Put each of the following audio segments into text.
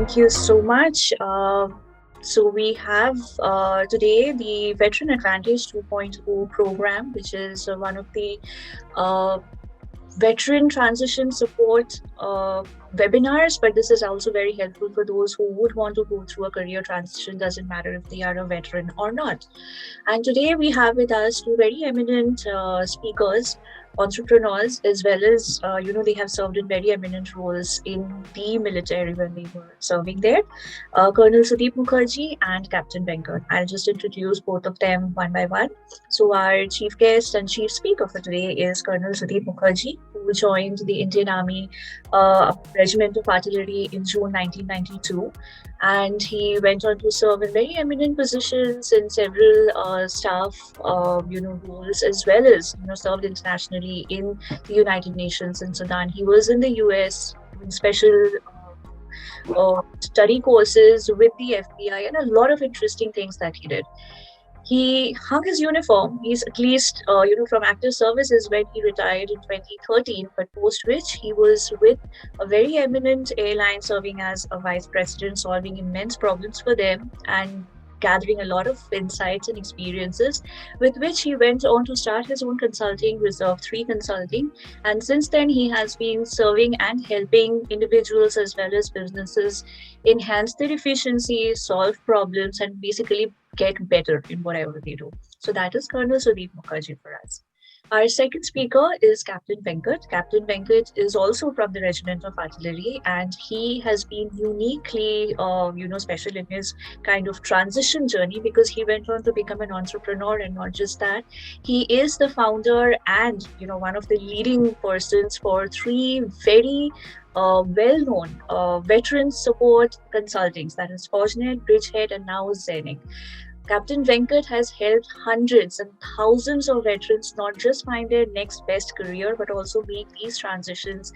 Thank you so much. So we have today the Veteran AdVantage 2.0 program, which is one of the uh, veteran transition support webinars, but this is also very helpful for those who would want to go through a career transition, doesn't matter if they are a veteran or not. And today we have with us two very eminent speakers, entrepreneurs, as well as, they have served in very eminent roles in the military when they were serving there. Colonel Sudeep Mukherjee and Captain Venkat. I'll just introduce both of them one by one. So our chief guest and chief speaker for today is Colonel Sudeep Mukherjee, who joined the Indian Army Regiment of Artillery in June 1992, and he went on to serve in very eminent positions in several staff, roles, as well as served internationally in the United Nations in Sudan. He was in the US doing special study courses with the FBI and a lot of interesting things that he did. He hung his uniform. He's at least, from active services when he retired in 2013, but post which he was with a very eminent airline serving as a vice president, solving immense problems for them and gathering a lot of insights and experiences, with which he went on to start his own consulting, Reserve 3 Consulting. And since then, he has been serving and helping individuals as well as businesses enhance their efficiency, solve problems, and basically get better in whatever they do. So that is Colonel Sudeep Mukherjee for us. Our second speaker is Captain Venkat. Captain Venkat is also from the Regiment of Artillery, and he has been uniquely, special in his kind of transition journey because he went on to become an entrepreneur, and not just that, he is the founder and one of the leading persons for three very well-known veteran support consultings, that is Fortinet, Bridgehead, and now Zenith. Captain Venkat has helped hundreds and thousands of veterans not just find their next best career, but also make these transitions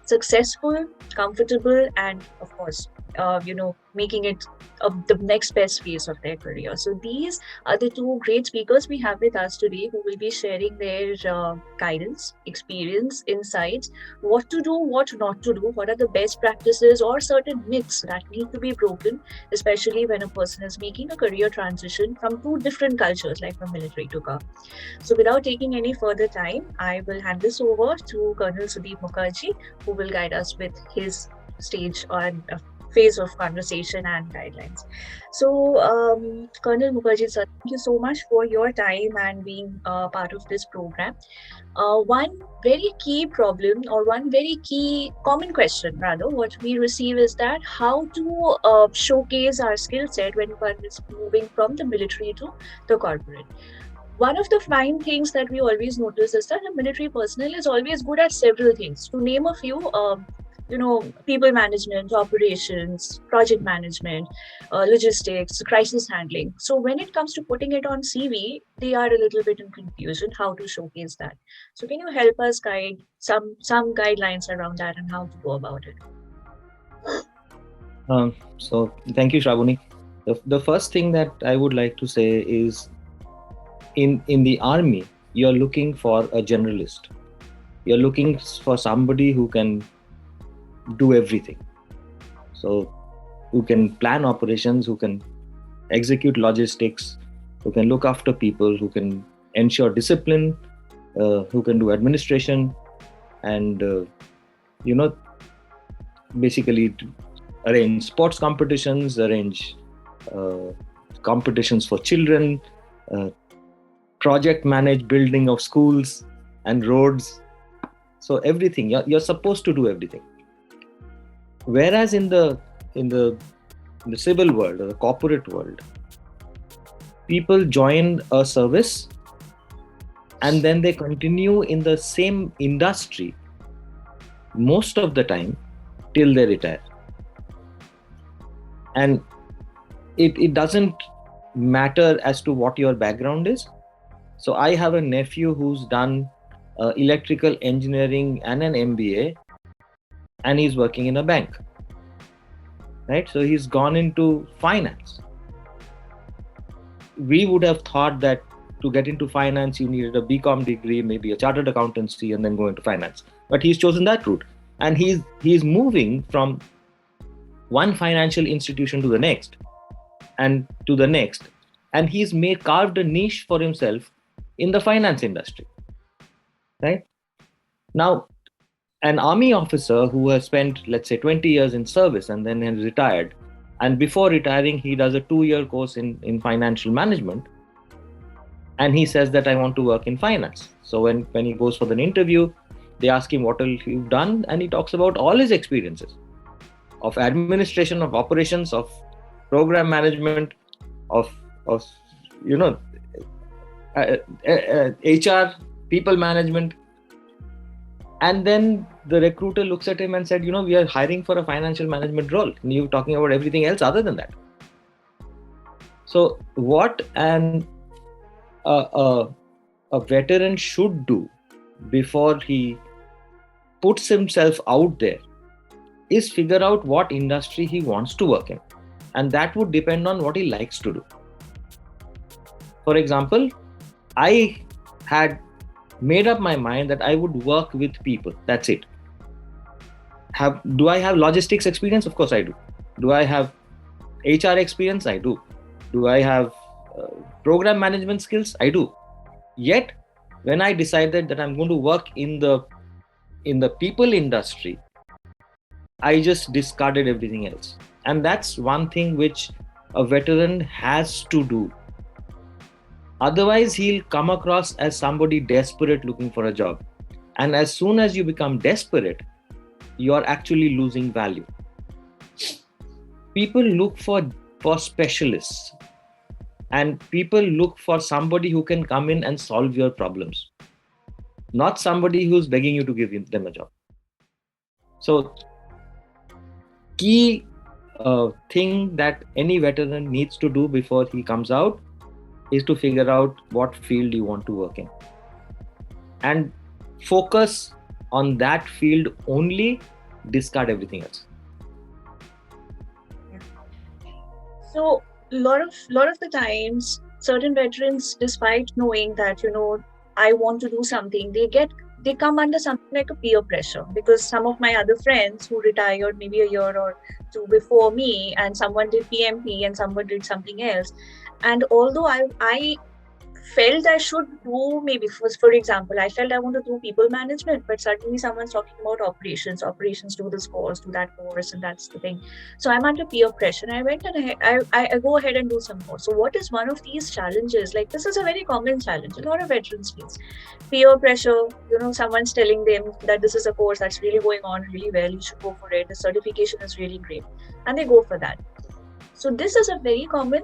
successful, comfortable, and of course, making it the next best phase of their career. So these are the two great speakers we have with us today who will be sharing their guidance, experience, insights, what to do, what not to do, what are the best practices or certain myths that need to be broken, especially when a person is making a career transition from two different cultures like from military to government. So without taking any further time, I will hand this over to Colonel Sudeep Mukherjee, who will guide us with his stage on phase of conversation and guidelines. So, Colonel Mukherjee, sir, thank you so much for your time and being part of this program. One very key problem, or one very key common question, rather, what we receive is that how to showcase our skill set when one is moving from the military to the corporate. One of the fine things that we always notice is that a military personnel is always good at several things. To name a few, people management, operations, project management, logistics, crisis handling. So when it comes to putting it on CV, they are a little bit in confusion how to showcase that. So can you help us guide some guidelines around that and how to go about it? So thank you, Shravani. The first thing that I would like to say is in the army, you're looking for a generalist. You're looking for somebody who can do everything. So who can plan operations, who can execute logistics, who can look after people, who can ensure discipline, who can do administration, and basically arrange sports competitions, arrange competitions for children, project manage building of schools and roads. So everything, you're supposed to do everything. Whereas in the civil world or the corporate world, people join a service and then they continue in the same industry most of the time till they retire. And it doesn't matter as to what your background is. So I have a nephew who's done electrical engineering and an MBA, and he's working in a bank, right? So he's gone into finance. We would have thought that to get into finance, you needed a BCom degree, maybe a chartered accountancy, and then go into finance. But he's chosen that route. And he's moving from one financial institution to the next and to the next, and he's carved a niche for himself in the finance industry, right? Now, an army officer who has spent, let's say, 20 years in service and then has retired, and before retiring he does a 2-year course in financial management, and he says that I want to work in finance. So when he goes for an interview, they ask him what you've done, and he talks about all his experiences of administration, of operations, of program management, of you know HR, people management. And then the recruiter looks at him and said, we are hiring for a financial management role, and you're talking about everything else other than that. So what a veteran should do before he puts himself out there is figure out what industry he wants to work in, and that would depend on what he likes to do. For example, I had made up my mind that I would work with people. That's it. Do I have logistics experience? Of course I do. Do I have HR experience? I do. Do I have program management skills? I do. Yet, when I decided that I'm going to work in the people industry, I just discarded everything else. And that's one thing which a veteran has to do. Otherwise, he'll come across as somebody desperate looking for a job. And as soon as you become desperate, you're actually losing value. People look for specialists, and people look for somebody who can come in and solve your problems, not somebody who's begging you to give them a job. So, key thing that any veteran needs to do before he comes out is to figure out what field you want to work in and focus on that field only, discard everything else. So lot of the times, certain veterans, despite knowing that, I want to do something, they come under something like a peer pressure, because some of my other friends who retired maybe a year or two before me, and someone did PMP and someone did something else. And although I felt I should do, maybe for example, I felt I want to do people management, but suddenly someone's talking about operations, do this course, do that course, and that's the thing. So I'm under peer pressure, and I went and I go ahead and do some course. So what is one of these challenges? Like, this is a very common challenge a lot of veterans face. Peer pressure, someone's telling them that this is a course that's really going on really well, you should go for it, the certification is really great, and they go for that. So this is a very common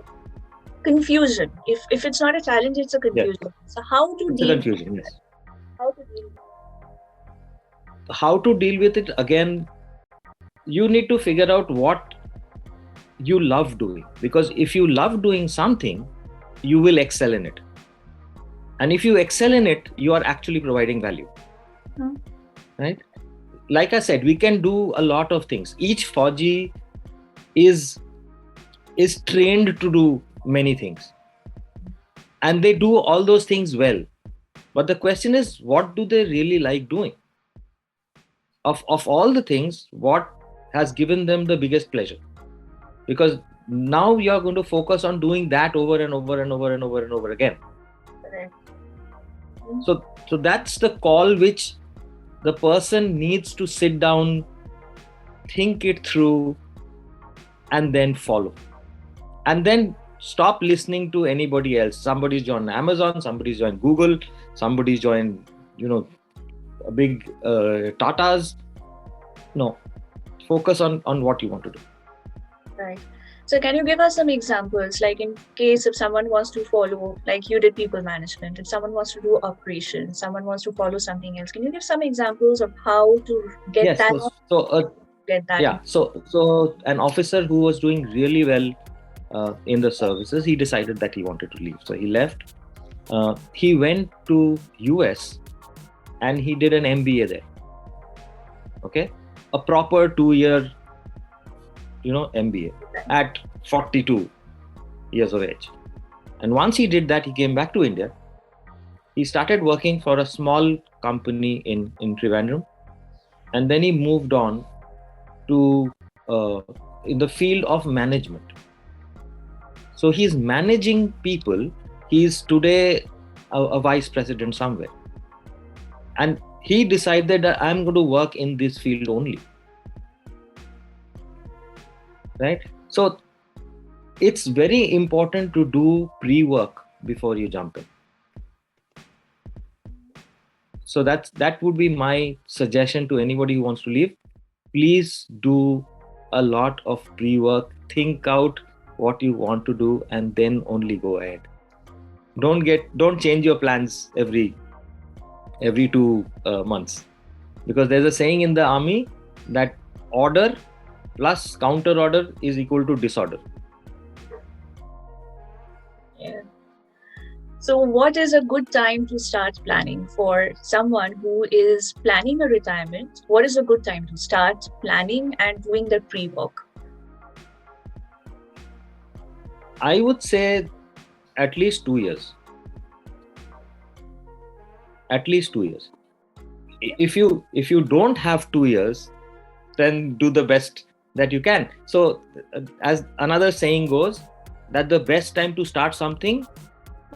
confusion. If it's not a challenge, it's a confusion. Yes. So how to deal with it? Yes. How to deal with it? Again, you need to figure out what you love doing, because if you love doing something, you will excel in it, and if you excel in it, you are actually providing value. Right? Like I said, we can do a lot of things. Each Fauji is trained to do many things, and they do all those things well, but the question is, what do they really like doing? Of all the things, what has given them the biggest pleasure? Because now you're going to focus on doing that over and over and over and over and over again. Correct. So that's the call which the person needs to sit down, think it through, and then follow. And then stop listening to anybody else. Somebody's joined Amazon, somebody's joined Google, somebody's joined, big Tatas. No, focus on what you want to do. Right. So can you give us some examples, like in case if someone wants to follow, like you did people management, if someone wants to do operations, someone wants to follow something else, can you give some examples of how to get that? So an officer who was doing really well in the services, he decided that he wanted to leave. So he left. He went to US and he did an MBA there. Okay, a proper 2-year, MBA at 42 years of age. And once he did that, he came back to India. He started working for a small company in Trivandrum, and then he moved on to in the field of management. So he's managing people. He's today a vice president somewhere, and he decided that I'm going to work in this field only. Right? So it's very important to do pre-work before you jump in. So that would be my suggestion to anybody who wants to leave. Please do a lot of pre-work. Think out what you want to do and then only go ahead. Don't change your plans every 2 months, because there's a saying in the army that order plus counter order is equal to disorder. Yeah. So what is a good time to start planning for someone who is planning a retirement? What is a good time to start planning and doing the pre-work? I would say at least 2 years. At least 2 years. If you don't have 2 years, then do the best that you can. So as another saying goes, that the best time to start something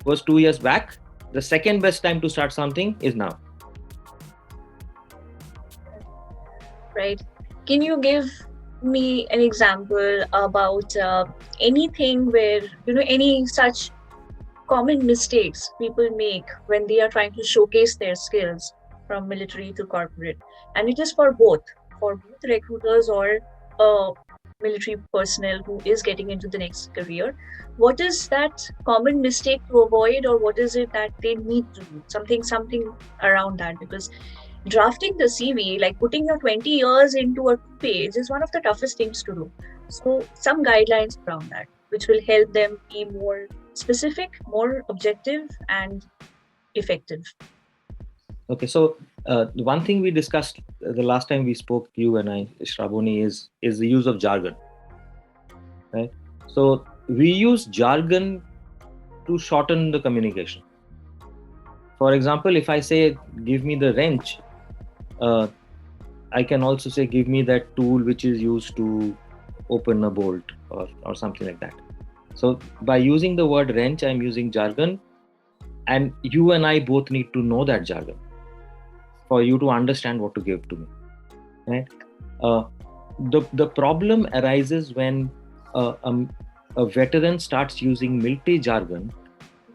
was 2 years back. The second best time to start something is now. Right. Can you give me an example about anything where, any such common mistakes people make when they are trying to showcase their skills from military to corporate? And it is for both recruiters or military personnel who is getting into the next career. What is that common mistake to avoid, or what is it that they need to do? Something around that, because drafting the CV, like putting your 20 years into a 2 page, is one of the toughest things to do. So some guidelines around that, which will help them be more specific, more objective, and effective. Okay, so one thing we discussed the last time we spoke, you and I, Shravani, is the use of jargon. Right? So we use jargon to shorten the communication. For example, if I say, give me the wrench, I can also say, give me that tool which is used to open a bolt or something like that. So by using the word wrench, I'm using jargon, and you and I both need to know that jargon for you to understand what to give to me. Right? The problem arises when a veteran starts using military jargon,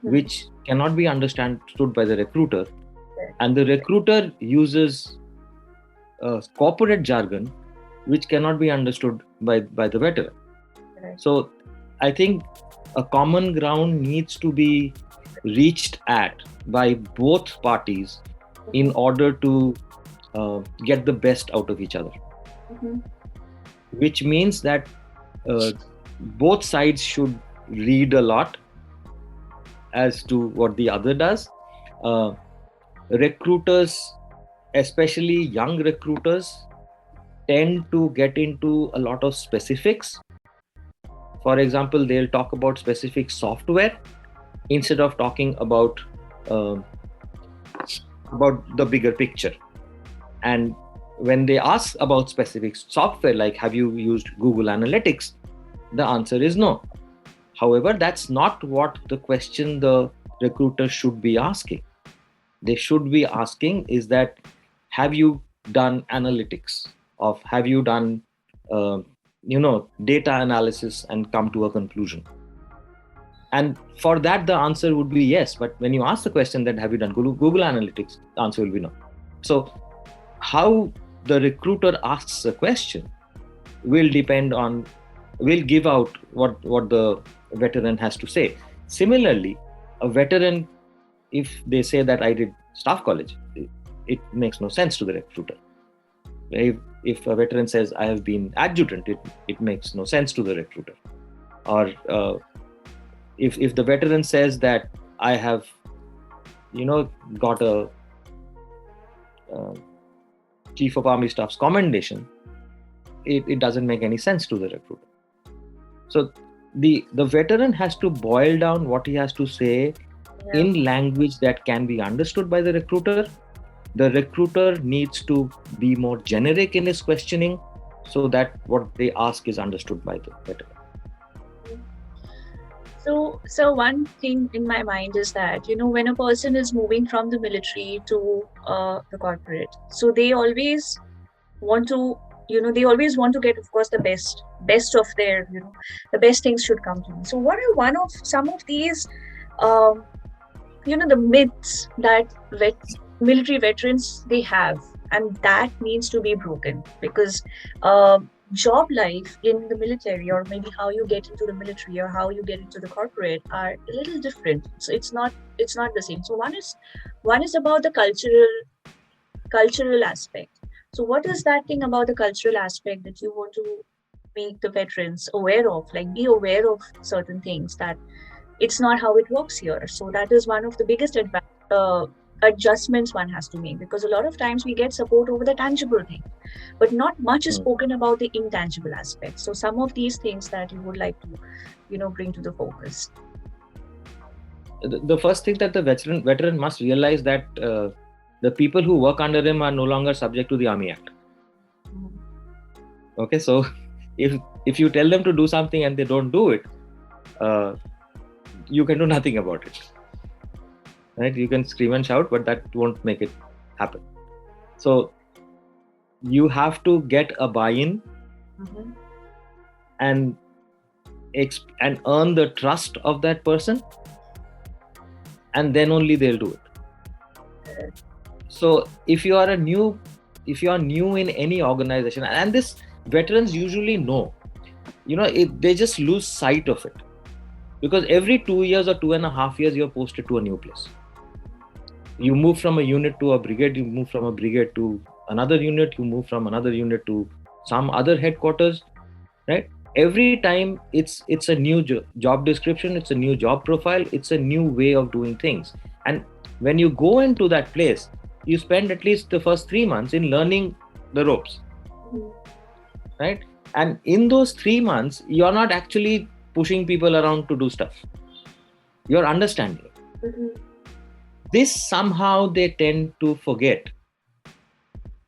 which cannot be understood by the recruiter, and the recruiter uses corporate jargon, which cannot be understood by the veteran. So I think a common ground needs to be reached at by both parties in order to get the best out of each other. Which means that both sides should read a lot as to what the other does. Recruiters, especially young recruiters, tend to get into a lot of specifics. For example, they'll talk about specific software instead of talking about the bigger picture. And when they ask about specific software, like have you used Google Analytics, the answer is no. However, that's not what the question the recruiter should be asking. They should be asking is that, have you done analytics, of have you done data analysis and come to a conclusion? And for that, the answer would be yes. But when you ask the question that have you done Google Analytics, the answer will be no. So how the recruiter asks a question will give out what the veteran has to say. Similarly, a veteran, if they say that I did staff college, it makes no sense to the recruiter. If a veteran says I have been adjutant, it makes no sense to the recruiter. Or if the veteran says that I have got a Chief of Army Staff's commendation, it doesn't make any sense to the recruiter. So the veteran has to boil down what he has to say in language that can be understood by the recruiter. The recruiter needs to be more generic in his questioning so that what they ask is understood by the veteran. So one thing in my mind is that, when a person is moving from the military to the corporate, so want to, they always want to get, of course, the best of their, the best things should come to me. So what are some of these, um, the myths that military veterans they have, and that needs to be broken because job life in the military, or maybe how you get into the military or how you get into the corporate, are a little different. So it's not the same. So one is about the cultural aspect. So what is that thing about the cultural aspect that you want to make the veterans aware of, like be aware of certain things, that it's not how it works here. So that is one of the biggest adjustments one has to make, because a lot of times we get support over the tangible thing, but not much is Mm. spoken about the intangible aspects. So some of these things that you would like to, bring to the focus. The first thing that the veteran must realize that the people who work under him are no longer subject to the Army Act. Okay, so if you tell them to do something and they don't do it, you can do nothing about it, right? You can scream and shout, but that won't make it happen. So you have to get a buy-in and earn the trust of that person, and then only they'll do it. So if you are new in any organization, and this veterans usually know, they just lose sight of it, because every 2 years or 2.5 years you're posted to a new place. You move from a unit to a brigade, you move from a brigade to another unit, you move from another unit to some other headquarters, right? Every time it's a new job description, it's a new job profile, it's a new way of doing things. And when you go into that place, you spend at least the first 3 months in learning the ropes, right? And in those 3 months, you're not actually pushing people around to do stuff, you're understanding it. This somehow they tend to forget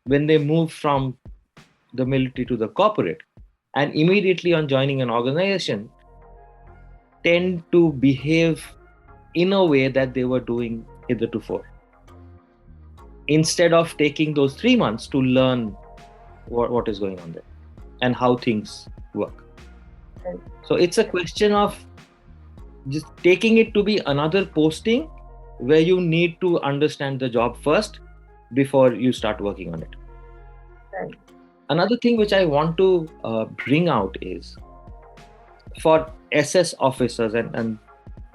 when they move from the military to the corporate, and immediately on joining an organization tend to behave in a way that they were doing hitherto, instead of taking those 3 months to learn what is going on there and how things work. So it's a question of just taking it to be another posting where you need to understand the job first before you start working on it. Right. Another thing which I want to bring out is for SS officers, and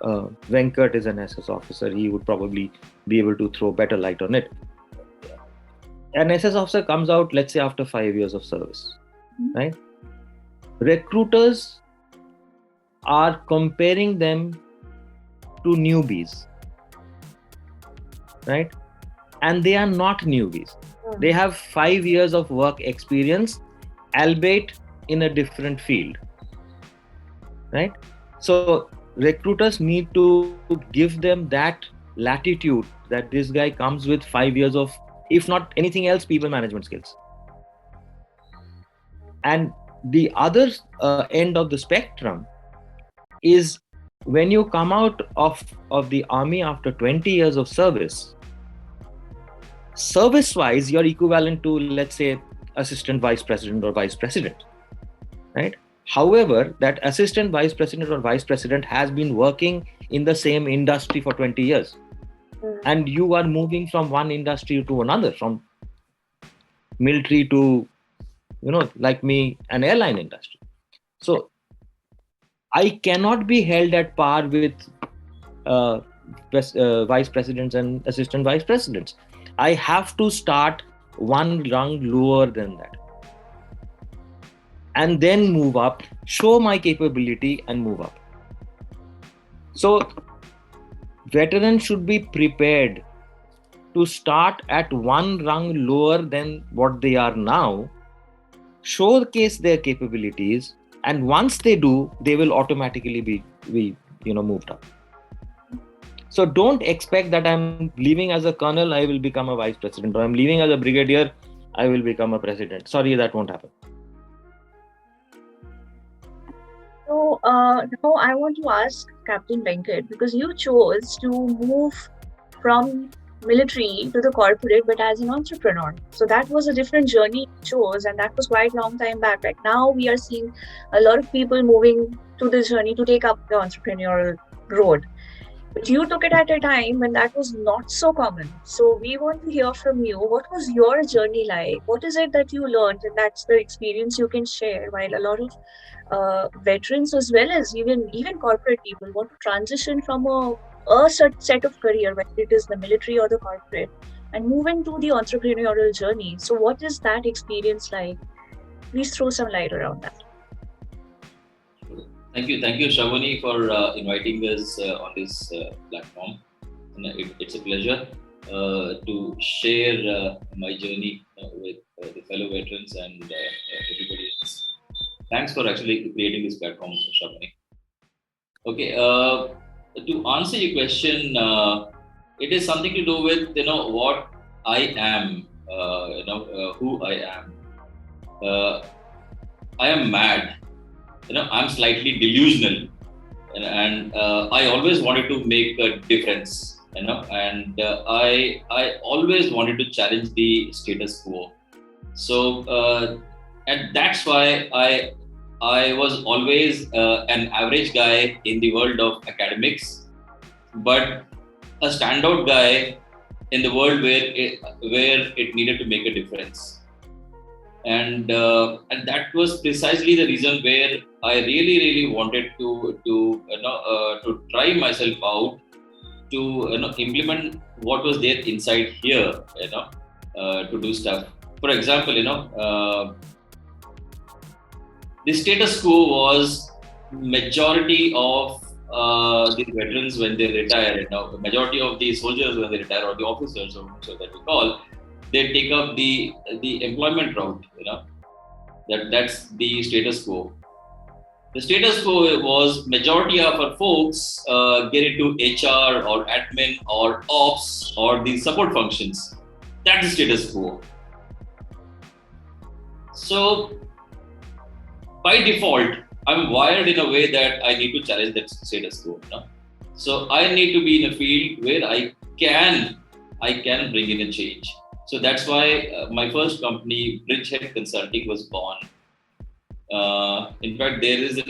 Venkat is an SS officer, he would probably be able to throw better light on it. An SS officer comes out, let's say, after 5 years of service, right? Recruiters are comparing them to newbies, right? And they are not newbies. They have 5 years of work experience, albeit in a different field, right? So recruiters need to give them that latitude that this guy comes with 5 years of, if not anything else, people management skills. And the other end of the spectrum is when you come out of the army after 20 years of service, service-wise, you're equivalent to, let's say, assistant vice president or vice president, right? However, that assistant vice president or vice president has been working in the same industry for 20 years. And you are moving from one industry to another, from military to, like me, an airline industry. So I cannot be held at par with vice presidents and assistant vice presidents. I have to start one rung lower than that, and then move up, show my capability and move up. So veterans should be prepared to start at one rung lower than what they are now, showcase their capabilities, and once they do, they will automatically be moved up. So don't expect that I'm leaving as a colonel, I will become a vice president, or I'm leaving as a brigadier, I will become a president. Sorry, that won't happen. So now I want to ask Captain Venkat, because you chose to move from military to the corporate, but as an entrepreneur. So that was a different journey you chose, and that was quite long time back. Like now, we are seeing a lot of people moving to this journey to take up the entrepreneurial road. But you took it at a time when that was not so common. So we want to hear from you. What was your journey like? What is it that you learned? And that's the experience you can share. While a lot of veterans, as well as even corporate people, want to transition from a set of career, whether it is the military or the corporate, and move into the entrepreneurial journey. So what is that experience like? Please throw some light around that. Thank you, Shravani, for inviting us on this platform. And it's a pleasure to share my journey with the fellow veterans and everybody else. Thanks for actually creating this platform, Shravani. Okay, to answer your question, it is something to do with what I am, who I am. Uh, I am mad. I'm slightly delusional, and I always wanted to make a difference. And I always wanted to challenge the status quo. So and that's why I was always an average guy in the world of academics, but a standout guy in the world where it needed to make a difference. And that was precisely the reason where I really wanted to try myself out to implement what was there inside here, to do stuff. For example, the status quo was majority of the veterans when they retire. The majority of the soldiers when they retire, or the officers, or so that we call, they take up the employment route. That's the status quo. The status quo was majority of our folks get into HR or admin or ops or the support functions. That's the status quo. So by default, I'm wired in a way that I need to challenge that status quo. So I need to be in a field where I can bring in a change. So that's why my first company, Bridgehead Consulting, was born. In fact, there is then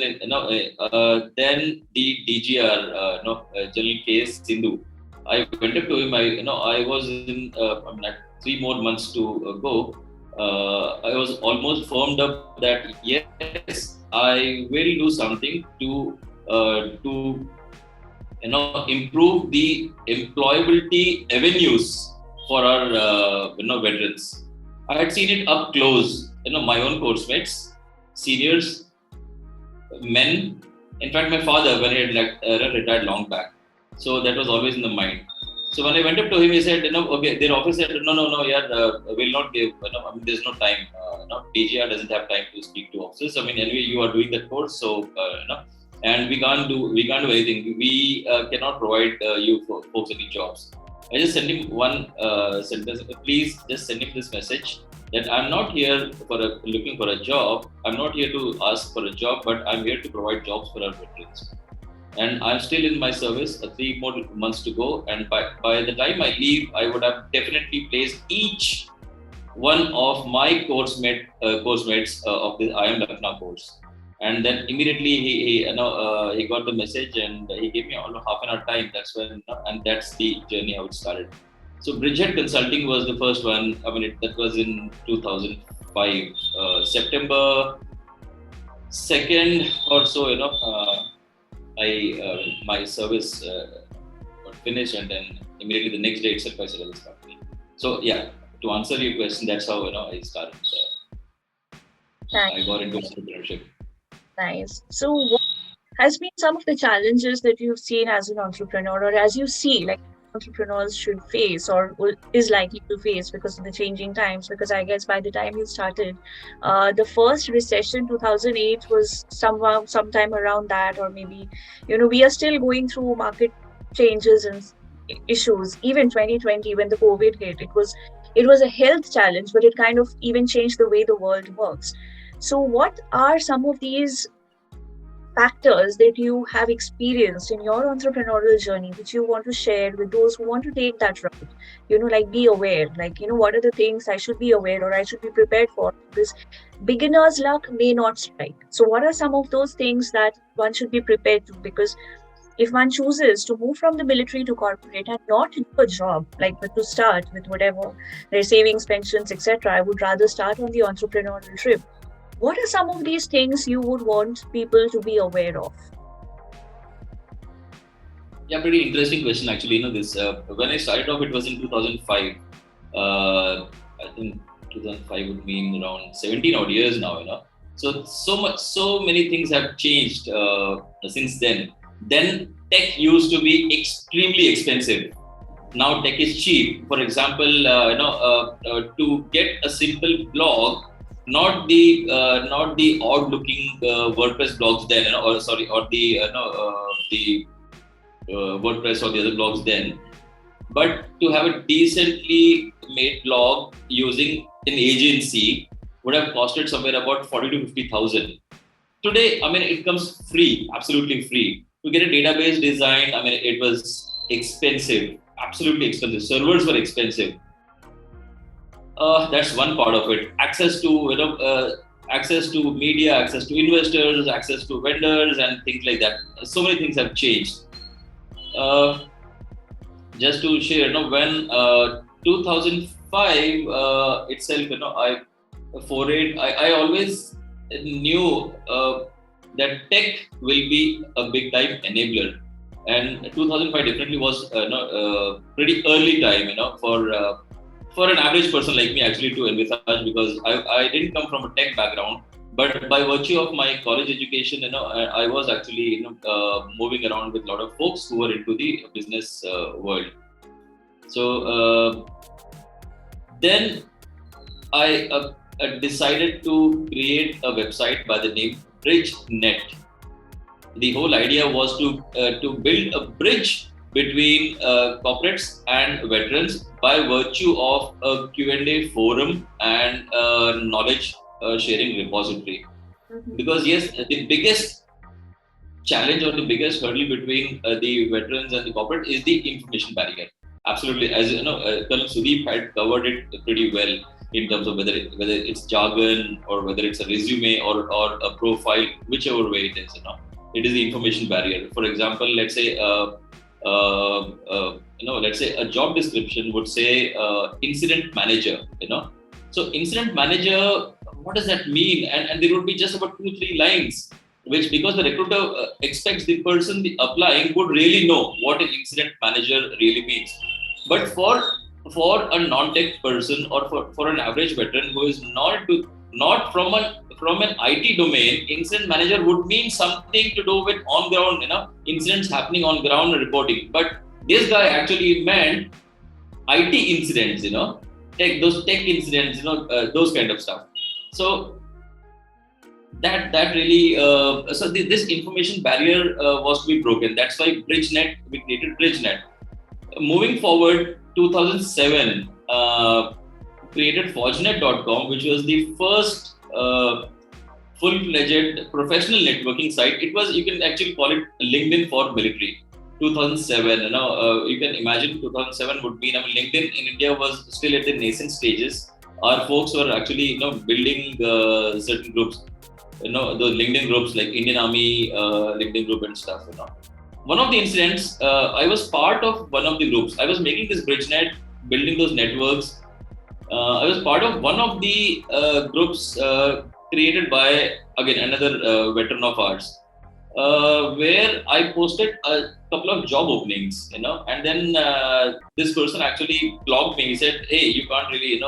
the DGR, General Case Sindhu. I went up to him. I was in 3 more months to go. I was almost firmed up that yes, I will do something to improve the employability avenues for our veterans. I had seen it up close. My own course mates, seniors, men. In fact, my father, when he had retired long back, so that was always in the mind. So when I went up to him, he said, okay, their office said, no, yeah, we'll not give, there's no time, DGR doesn't have time to speak to officers. Anyway, you are doing that course, so, and we can't do anything. We cannot provide you folks any jobs. I just sent him one sentence, please just send him this message that I'm not here looking for a job. I'm not here to ask for a job, but I'm here to provide jobs for our veterans. And I'm still in my service, 3 more months to go. And by the time I leave, I would have definitely placed each one of my course mates of the I Am Lucknow course. And then immediately he got the message and he gave me almost half an hour time. That's when, and that's the journey how it started. So Bridgehead Consulting was the first one. That was in 2005, September 2nd or so. My service got finished, and then immediately the next day itself I started this company. So yeah, to answer your question, that's how I started. I got into entrepreneurship. Nice. So what has been some of the challenges that you've seen as an entrepreneur, or as you see, like entrepreneurs should face or is likely to face because of the changing times? Because I guess by the time you started, the first recession 2008 was sometime around that, or maybe we are still going through market changes and issues. Even 2020 when the COVID hit, it was a health challenge, but it kind of even changed the way the world works. So what are some of these factors that you have experienced in your entrepreneurial journey which you want to share with those who want to take that route? Like be aware, like, what are the things I should be aware or I should be prepared for? Because beginner's luck may not strike. So, what are some of those things that one should be prepared to? Because if one chooses to move from the military to corporate and not to do a job, like but to start with whatever their savings, pensions, etc., I would rather start on the entrepreneurial trip. What are some of these things you would want people to be aware of? Yeah, pretty interesting question actually. This when I started off, it was in 2005. I think 2005 would mean around 17 odd years now. So many things have changed since then. Then tech used to be extremely expensive. Now tech is cheap. For example, to get a simple blog, not the odd-looking WordPress blogs then, or the WordPress or the other blogs then, but to have a decently made blog using an agency would have costed somewhere about 40 to 50,000. Today, it comes free, absolutely free. To get a database designed, it was expensive, absolutely expensive. Servers were expensive. That's one part of it. Access to media, access to investors, access to vendors, and things like that. So many things have changed. Just to share, when 2005 itself, I forayed. I always knew that tech will be a big time enabler, and 2005 definitely was pretty early time, for an average person like me actually to envisage, because I didn't come from a tech background, but by virtue of my college education, I was actually moving around with a lot of folks who were into the business world. So then I decided to create a website by the name BridgeNet. The whole idea was to build a bridge between corporates and veterans by virtue of a Q&A forum and knowledge sharing repository. Mm-hmm. Because yes, the biggest challenge or the biggest hurdle between the veterans and the corporate is the information barrier. Absolutely, as Colonel Sudeep had covered it pretty well in terms of whether it's jargon or whether it's a resume or a profile, whichever way it is. It is the information barrier. For example, let's say let's say a job description would say incident manager. So incident manager, what does that mean? And there would be just about 2-3 lines, which, because the recruiter expects the person applying would really know what an incident manager really means. But for a non-tech person or for an average veteran who is not from an IT domain, incident manager would mean something to do with on ground, incidents happening on ground reporting. But this guy actually meant IT incidents, those tech incidents, those kind of stuff. So that really this information barrier was to be broken. That's why we created BridgeNet. Moving forward, 2007 created Forgenet.com, which was the first full-fledged professional networking site. It was, you can actually call it LinkedIn for military. 2007, you can imagine 2007 would be, LinkedIn in India was still at the nascent stages. Our folks were actually, building certain groups, the LinkedIn groups like Indian Army LinkedIn group and stuff. One of the incidents, I was part of one of the groups. I was making this BridgeNet, building those networks. I was part of one of the groups created by, again, another veteran of ours, where I posted a couple of job openings, and then this person actually blocked me. He said, "Hey, you can't really,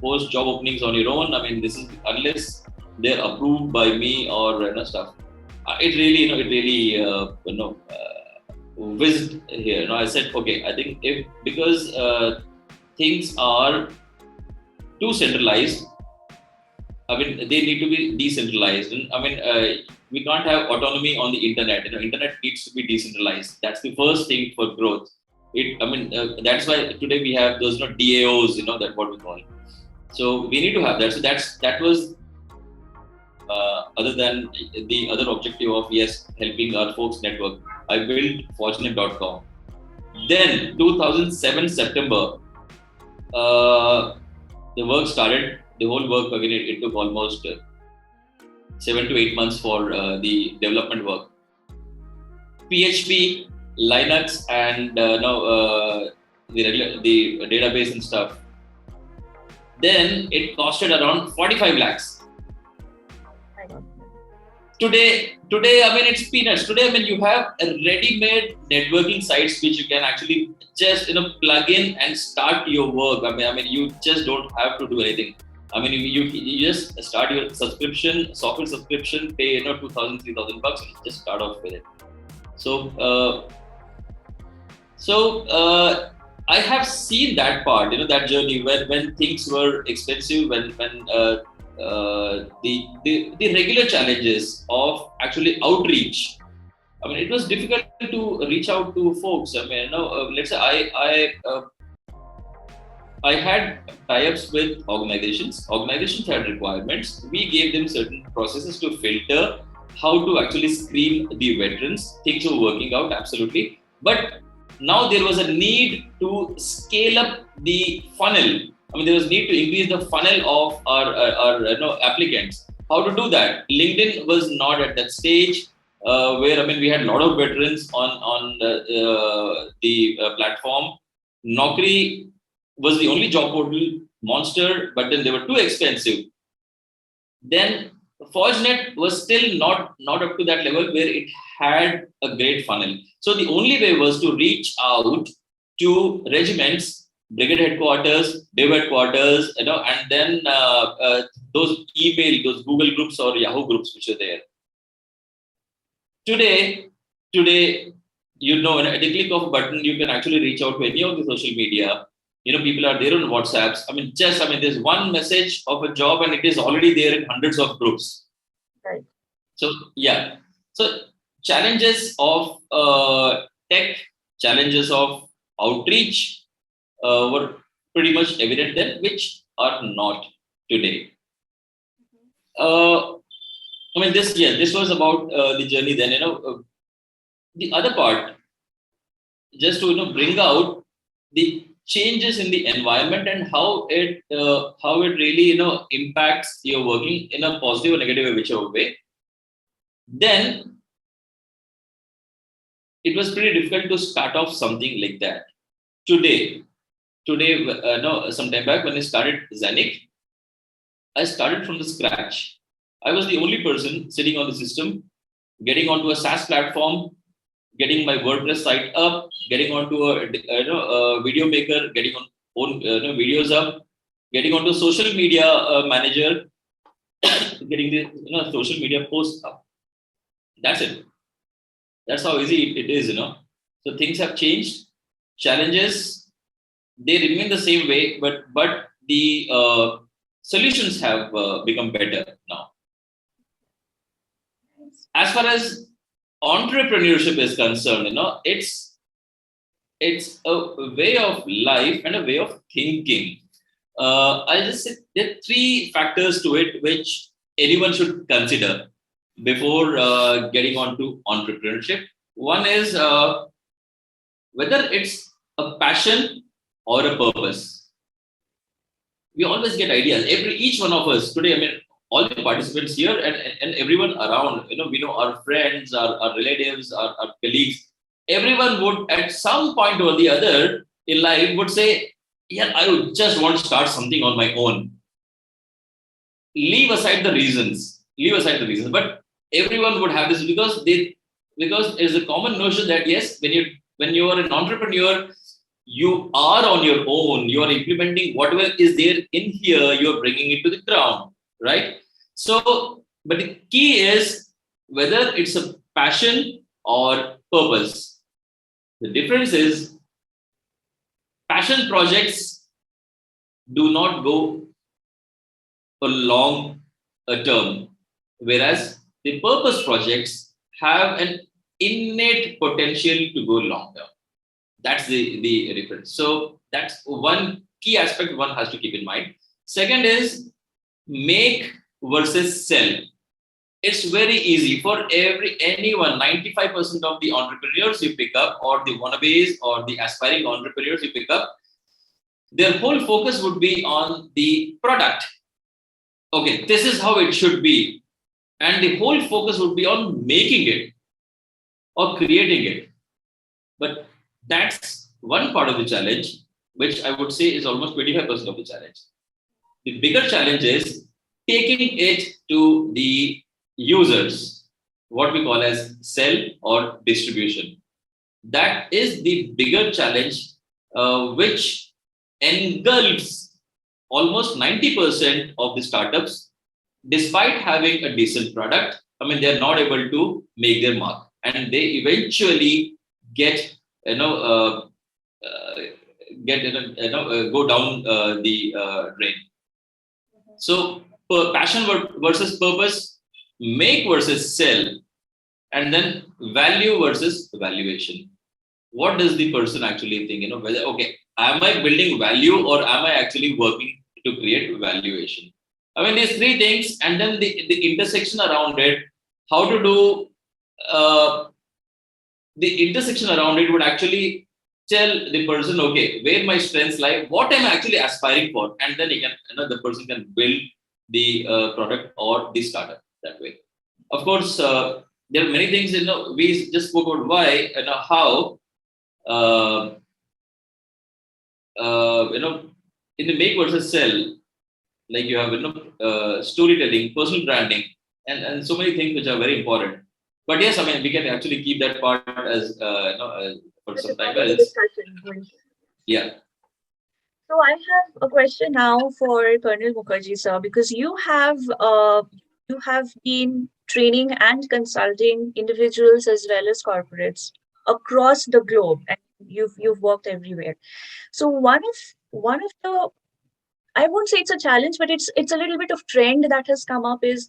post job openings on your own. This is unless they're approved by me or stuff." It really, whizzed here. I said, okay, I think because things are too centralized, they need to be decentralized. And we can't have autonomy on the internet. Internet needs to be decentralized. That's the first thing for growth. That's why today we have those DAOs. That what we call. So we need to have that. So that was other than the other objective of helping our folks network, I built Fortunate.com. Then 2007 September, the work started. The whole work again, it took almost 7 to 8 months for the development work. PHP, Linux, and the database and stuff. Then it costed around 45 lakhs. Today, I mean, it's peanuts. Today, I mean, you have a ready-made networking sites which you can actually just plug in and start your work. I mean, you just don't have to do anything. I mean, you just start your subscription, software subscription, pay 2,000, 3,000 bucks, and just start off with it. So I have seen that part, that journey when things were expensive, when the regular challenges of actually outreach. I mean, it was difficult to reach out to folks. I mean, let's say I had tie-ups with organizations. Organizations had requirements. We gave them certain processes to filter how to actually screen the veterans. Things were working out absolutely, but now there was a need to scale up the funnel. I mean, there was need to increase the funnel of our applicants. How to do that? LinkedIn was not at that stage where we had a lot of veterans on the platform. Naukri was the only job portal, monster, but then they were too expensive. Then Forgenet was still not up to that level where it had a great funnel. So the only way was to reach out to regiments, brigade headquarters, div headquarters, and then those email, those Google groups or Yahoo groups which are there. Today, at the click of a button, you can actually reach out to any of the social media. People are there on WhatsApps. There's one message of a job and it is already there in hundreds of groups. Right. So, yeah. So, challenges of tech, challenges of outreach were pretty much evident then, which are not today. This was about the journey then. The other part, just to bring out the changes in the environment and how it really impacts your working in a positive or negative whichever way. Then it was pretty difficult to start off something like that. Today, some time back when I started Zenix, I started from the scratch. I was the only person sitting on the system, getting onto a SaaS platform, getting my WordPress site up, getting onto a video maker, getting on own videos up, getting onto social media manager, getting the social media posts up. That's it. That's how easy it is. So things have changed. Challenges, they remain the same way, but the solutions have become better now. As far as entrepreneurship is concerned, it's a way of life and a way of thinking. I'll just say there are three factors to it which anyone should consider before getting on to entrepreneurship. One is whether it's a passion or a purpose. We always get ideas. Each one of us today, all the participants here and everyone around, we know our friends, our relatives, our colleagues, everyone would at some point or the other in life would say, yeah, I would just want to start something on my own. Leave aside the reasons, but everyone would have this because it's a common notion that yes, when you are an entrepreneur, you are on your own, you are implementing whatever is there in here, you're bringing it to the ground. Right. So, but the key is whether it's a passion or purpose. The difference is passion projects do not go for long term, whereas the purpose projects have an innate potential to go long term. That's the difference. So that's one key aspect one has to keep in mind. Second is make versus sell. It's very easy for anyone. 95% of the entrepreneurs you pick up, or the wannabes or the aspiring entrepreneurs you pick up, their whole focus would be on the product. Okay, this is how it should be. And the whole focus would be on making it or creating it. But that's one part of the challenge, which I would say is almost 25% of the challenge. The bigger challenge is taking it to the users, what we call as sell or distribution. That is the bigger challenge, which engulfs almost 90% of the startups, despite having a decent product. I mean, they're not able to make their mark, and they eventually get, go down the drain. So, passion versus purpose, make versus sell, and then value versus valuation. What does the person actually think? Whether, okay, am I building value or am I actually working to create valuation? I mean, these three things, and then the intersection around it, how to do the intersection around it would actually tell the person, okay, where my strengths lie, what am I actually aspiring for, and then the person can build the product or the startup that way. Of course, there are many things. We just spoke about why and how. Uh, in the make versus sell, like you have storytelling, personal branding, and so many things which are very important. But yes, I mean, we can actually keep that part as for some time else. Yeah. So I have a question now for Colonel Mukherjee, sir, because you have been training and consulting individuals as well as corporates across the globe, and you've worked everywhere. So one of the, I won't say it's a challenge, but it's a little bit of trend that has come up is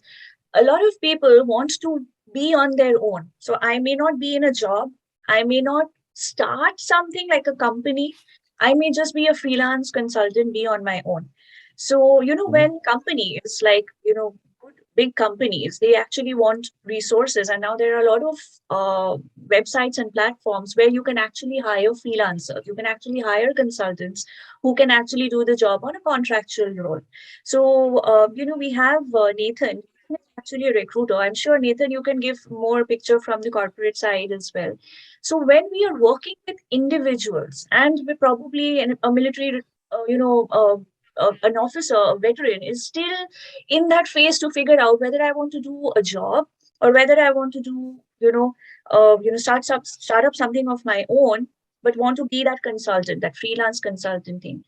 a lot of people want to be on their own. So I may not be in a job. I may not start something like a company. I may just be a freelance consultant, be on my own. So, when companies like, good big companies, they actually want resources. And now there are a lot of websites and platforms where you can actually hire freelancers. You can actually hire consultants who can actually do the job on a contractual role. So, we have Nathan, actually a recruiter. I'm sure, Nathan, you can give more picture from the corporate side as well. So when we are working with individuals, and we're probably a military, an officer, a veteran is still in that phase to figure out whether I want to do a job or whether I want to do, start up something of my own, but want to be that consultant, that freelance consultant thing.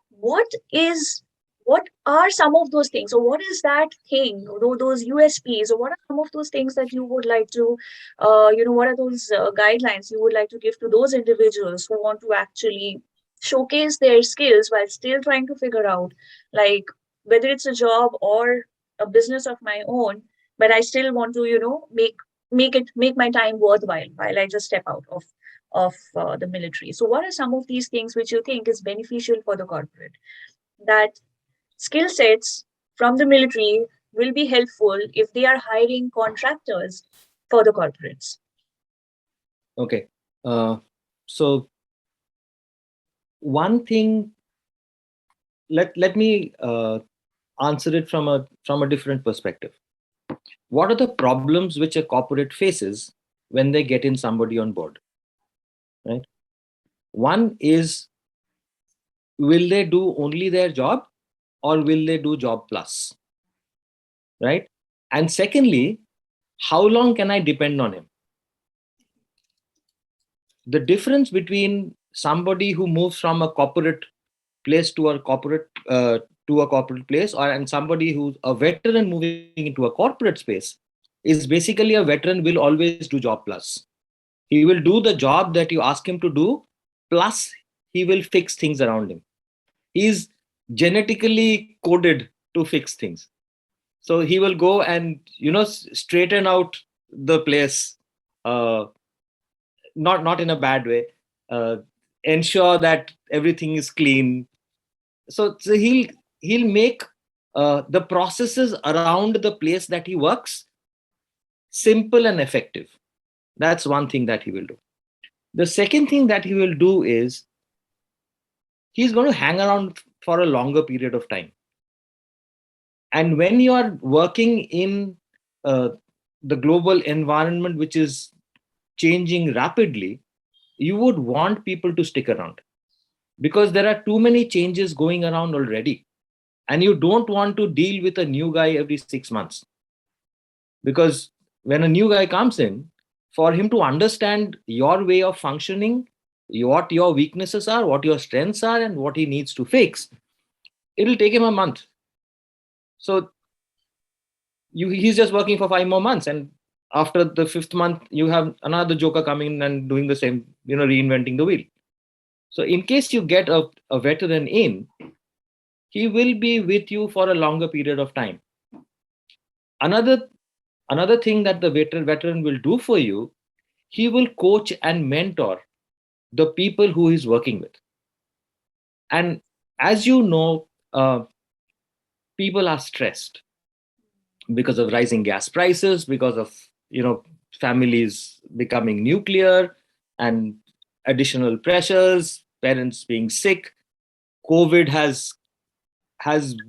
What is what are some of those things, or what is that thing, those USPs, or what are some of those things that you would like to, what are those guidelines you would like to give to those individuals who want to actually showcase their skills while still trying to figure out, like, whether it's a job or a business of my own, but I still want to, make my time worthwhile while I just step out of the military. So what are some of these things which you think is beneficial for the corporate, that skill sets from the military will be helpful if they are hiring contractors for the corporates? Okay. So one thing, let me answer it from a different perspective. What are the problems which a corporate faces when they get in somebody on board? Right. One is, will they do only their job or will they do job plus? Right. And secondly, how long can I depend on him? The difference between somebody who moves from a corporate place to a corporate place, and somebody who's a veteran moving into a corporate space, is basically a veteran will always do job plus. He will do the job that you ask him to do, plus he will fix things around him. He's genetically coded to fix things. So he will go and straighten out the place, not in a bad way, ensure that everything is clean. So he'll make the processes around the place that he works simple and effective. That's one thing that he will do. The second thing that he will do is he's going to hang around for a longer period of time. And when you are working in uh, the global environment, which is changing rapidly, you would want people to stick around because there are too many changes going around already. And you don't want to deal with a new guy every 6 months. Because when a new guy comes in, for him to understand your way of functioning, what your weaknesses are, what your strengths are, and what he needs to fix, it'll take him a month. So he's just working for 5 more months, and after the fifth month, you have another joker coming in and doing the same, reinventing the wheel. So in case you get a veteran in, he will be with you for a longer period of time. Another another thing that the veteran will do for you, he will coach and mentor the people who he's working with. And as you know, people are stressed because of rising gas prices, because of families becoming nuclear, and additional pressures, parents being sick. COVID has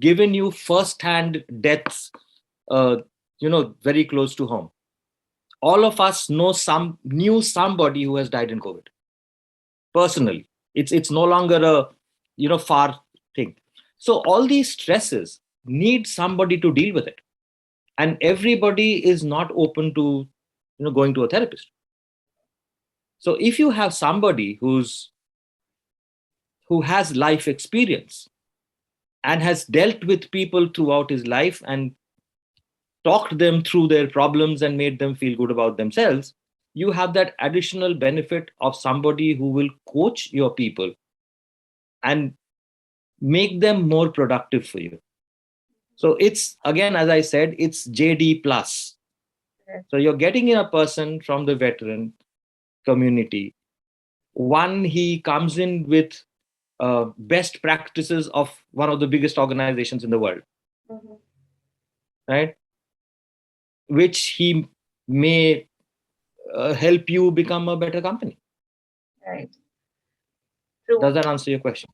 given you first-hand deaths, very close to home. All of us knew somebody who has died in COVID personally. It's no longer a far thing. So all these stresses need somebody to deal with it, and everybody is not open to going to a therapist. So if you have somebody who has life experience and has dealt with people throughout his life and talked them through their problems and made them feel good about themselves, you have that additional benefit of somebody who will coach your people and make them more productive for you. So it's, again, as I said, it's JD plus. So you're getting in a person from the veteran community. One, he comes in with best practices of one of the biggest organizations in the world, right? Which he may help you become a better company. Right. True. Does that answer your question?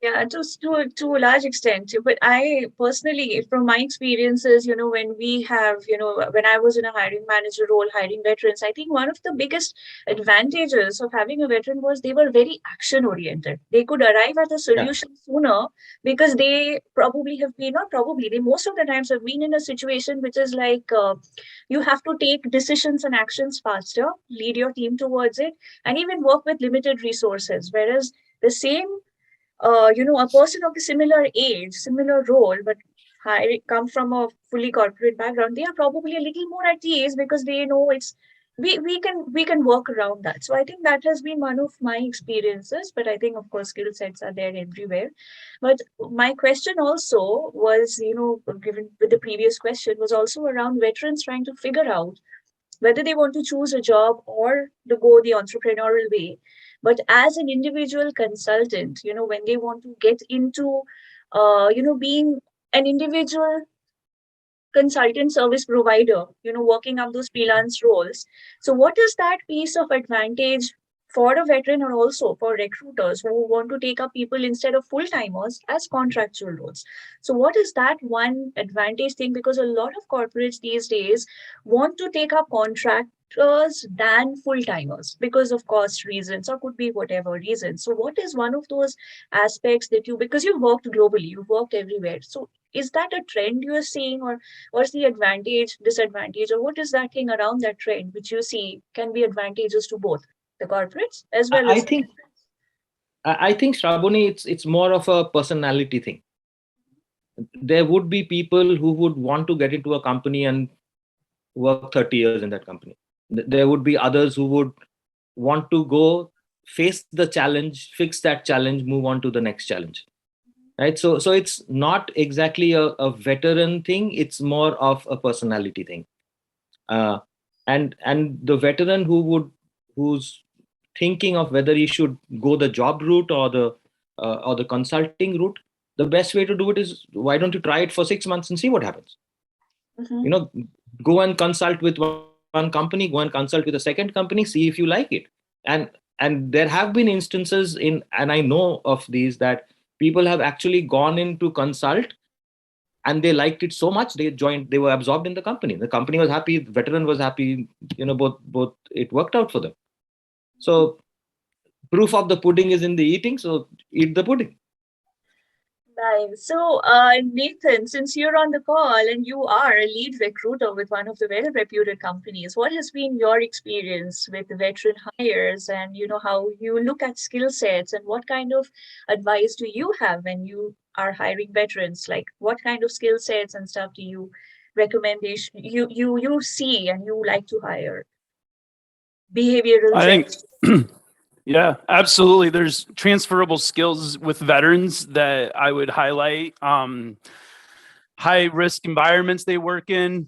Yeah, to a large extent. But I personally, from my experiences, when we have, when I was in a hiring manager role, hiring veterans, I think one of the biggest advantages of having a veteran was they were very action oriented. They could arrive at a solution sooner because they probably have been, not probably, they most of the times have been in a situation which is like you have to take decisions and actions faster, lead your team towards it, and even work with limited resources. Whereas the same a person of a similar age, similar role, but come from a fully corporate background, they are probably a little more at ease because they know it's we can work around that. So I think that has been one of my experiences. But I think of course skill sets are there everywhere. But my question also was, given with the previous question, was also around veterans trying to figure out whether they want to choose a job or to go the entrepreneurial way. But as an individual consultant, when they want to get into, being an individual consultant service provider, working up those freelance roles. So what is that piece of advantage for a veteran or also for recruiters who want to take up people instead of full-timers as contractual roles? So what is that one advantage thing? Because a lot of corporates these days want to take up contractors than full-timers because of cost reasons or could be whatever reasons. So what is one of those aspects that because you've worked globally, you've worked everywhere. So is that a trend you're seeing, or what's the advantage, disadvantage, or what is that thing around that trend which you see can be advantageous to both the corporates as well I as think I think Shravani, it's more of a personality thing. There would be people who would want to get into a company and work 30 years in that company. There would be others who would want to go face the challenge, fix that challenge, move on to the next challenge. Right. So it's not exactly a veteran thing. It's more of a personality thing. And the veteran who's thinking of whether he should go the job route or the consulting route, the best way to do it is, why don't you try it for 6 months and see what happens? Mm-hmm. Go and consult with one company, go and consult with a second company, see if you like it. And and there have been instances in, and I know of these, that people have actually gone in to consult and they liked it so much they were absorbed in the company was happy, the veteran was happy, both it worked out for them. So proof of the pudding is in the eating, so eat the pudding. Nice. So, Nathan, since you're on the call and you are a lead recruiter with one of the well-reputed companies, what has been your experience with veteran hires, and how you look at skill sets, and what kind of advice do you have when you are hiring veterans? Like, what kind of skill sets and stuff do you recommendation you see and you like to hire? Behavioral I think, traits. yeah, absolutely. There's transferable skills with veterans that I would highlight. High risk environments they work in,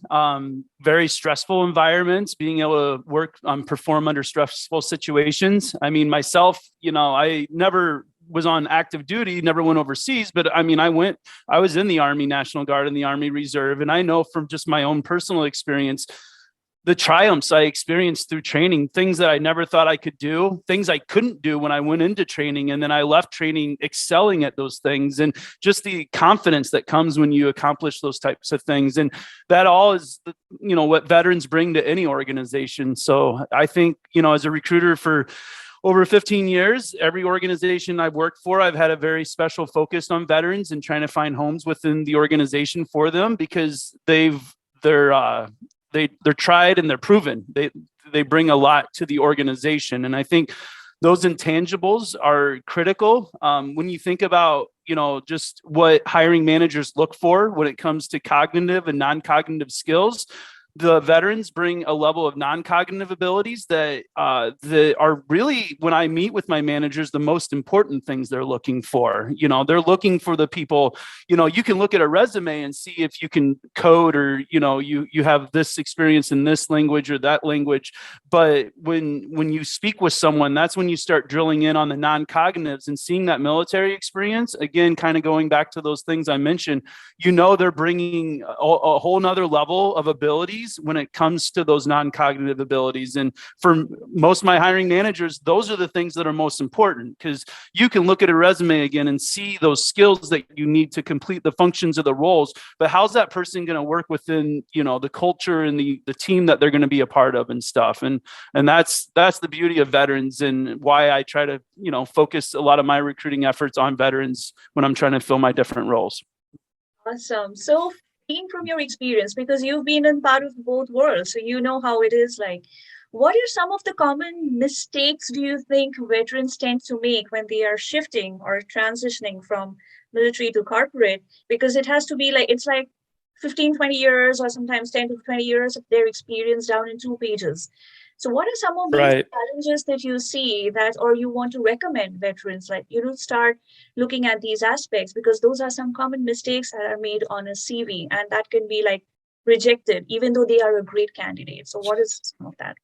very stressful environments, being able to work, perform under stressful situations. I mean, myself, I never was on active duty, never went overseas, but I mean, I was in the Army National Guard and the Army Reserve. And I know from just my own personal experience, the triumphs I experienced through training, things that I never thought I could do, things I couldn't do when I went into training. And then I left training excelling at those things, and just the confidence that comes when you accomplish those types of things. And that all is, what veterans bring to any organization. So I think, as a recruiter for over 15 years, every organization I've worked for, I've had a very special focus on veterans and trying to find homes within the organization for them, because they're tried and they're proven. They bring a lot to the organization, and I think those intangibles are critical when you think about just what hiring managers look for when it comes to cognitive and non-cognitive skills. The veterans bring a level of non-cognitive abilities that are really, when I meet with my managers, the most important things they're looking for. They're looking for the people, you can look at a resume and see if you can code, or, you have this experience in this language or that language. But when you speak with someone, that's when you start drilling in on the non-cognitives and seeing that military experience. Again, kind of going back to those things I mentioned, they're bringing a whole nother level of abilities when it comes to those non-cognitive abilities. And for most of my hiring managers, those are the things that are most important, because you can look at a resume again and see those skills that you need to complete the functions of the roles. But how's that person going to work within, the culture and the team that they're going to be a part of and stuff. And that's the beauty of veterans, and why I try to, focus a lot of my recruiting efforts on veterans when I'm trying to fill my different roles. Awesome. So, being from your experience, because you've been in part of both worlds, so you know how it is like. What are some of the common mistakes do you think veterans tend to make when they are shifting or transitioning from military to corporate? Because it has to be like, it's like 15, 20 years, or sometimes 10 to 20 years of their experience down in 2 pages. So what are some of these Right. challenges that you see that, or you want to recommend veterans, like, start looking at these aspects, because those are some common mistakes that are made on a CV, and that can be like rejected, even though they are a great candidate. So what is some of that?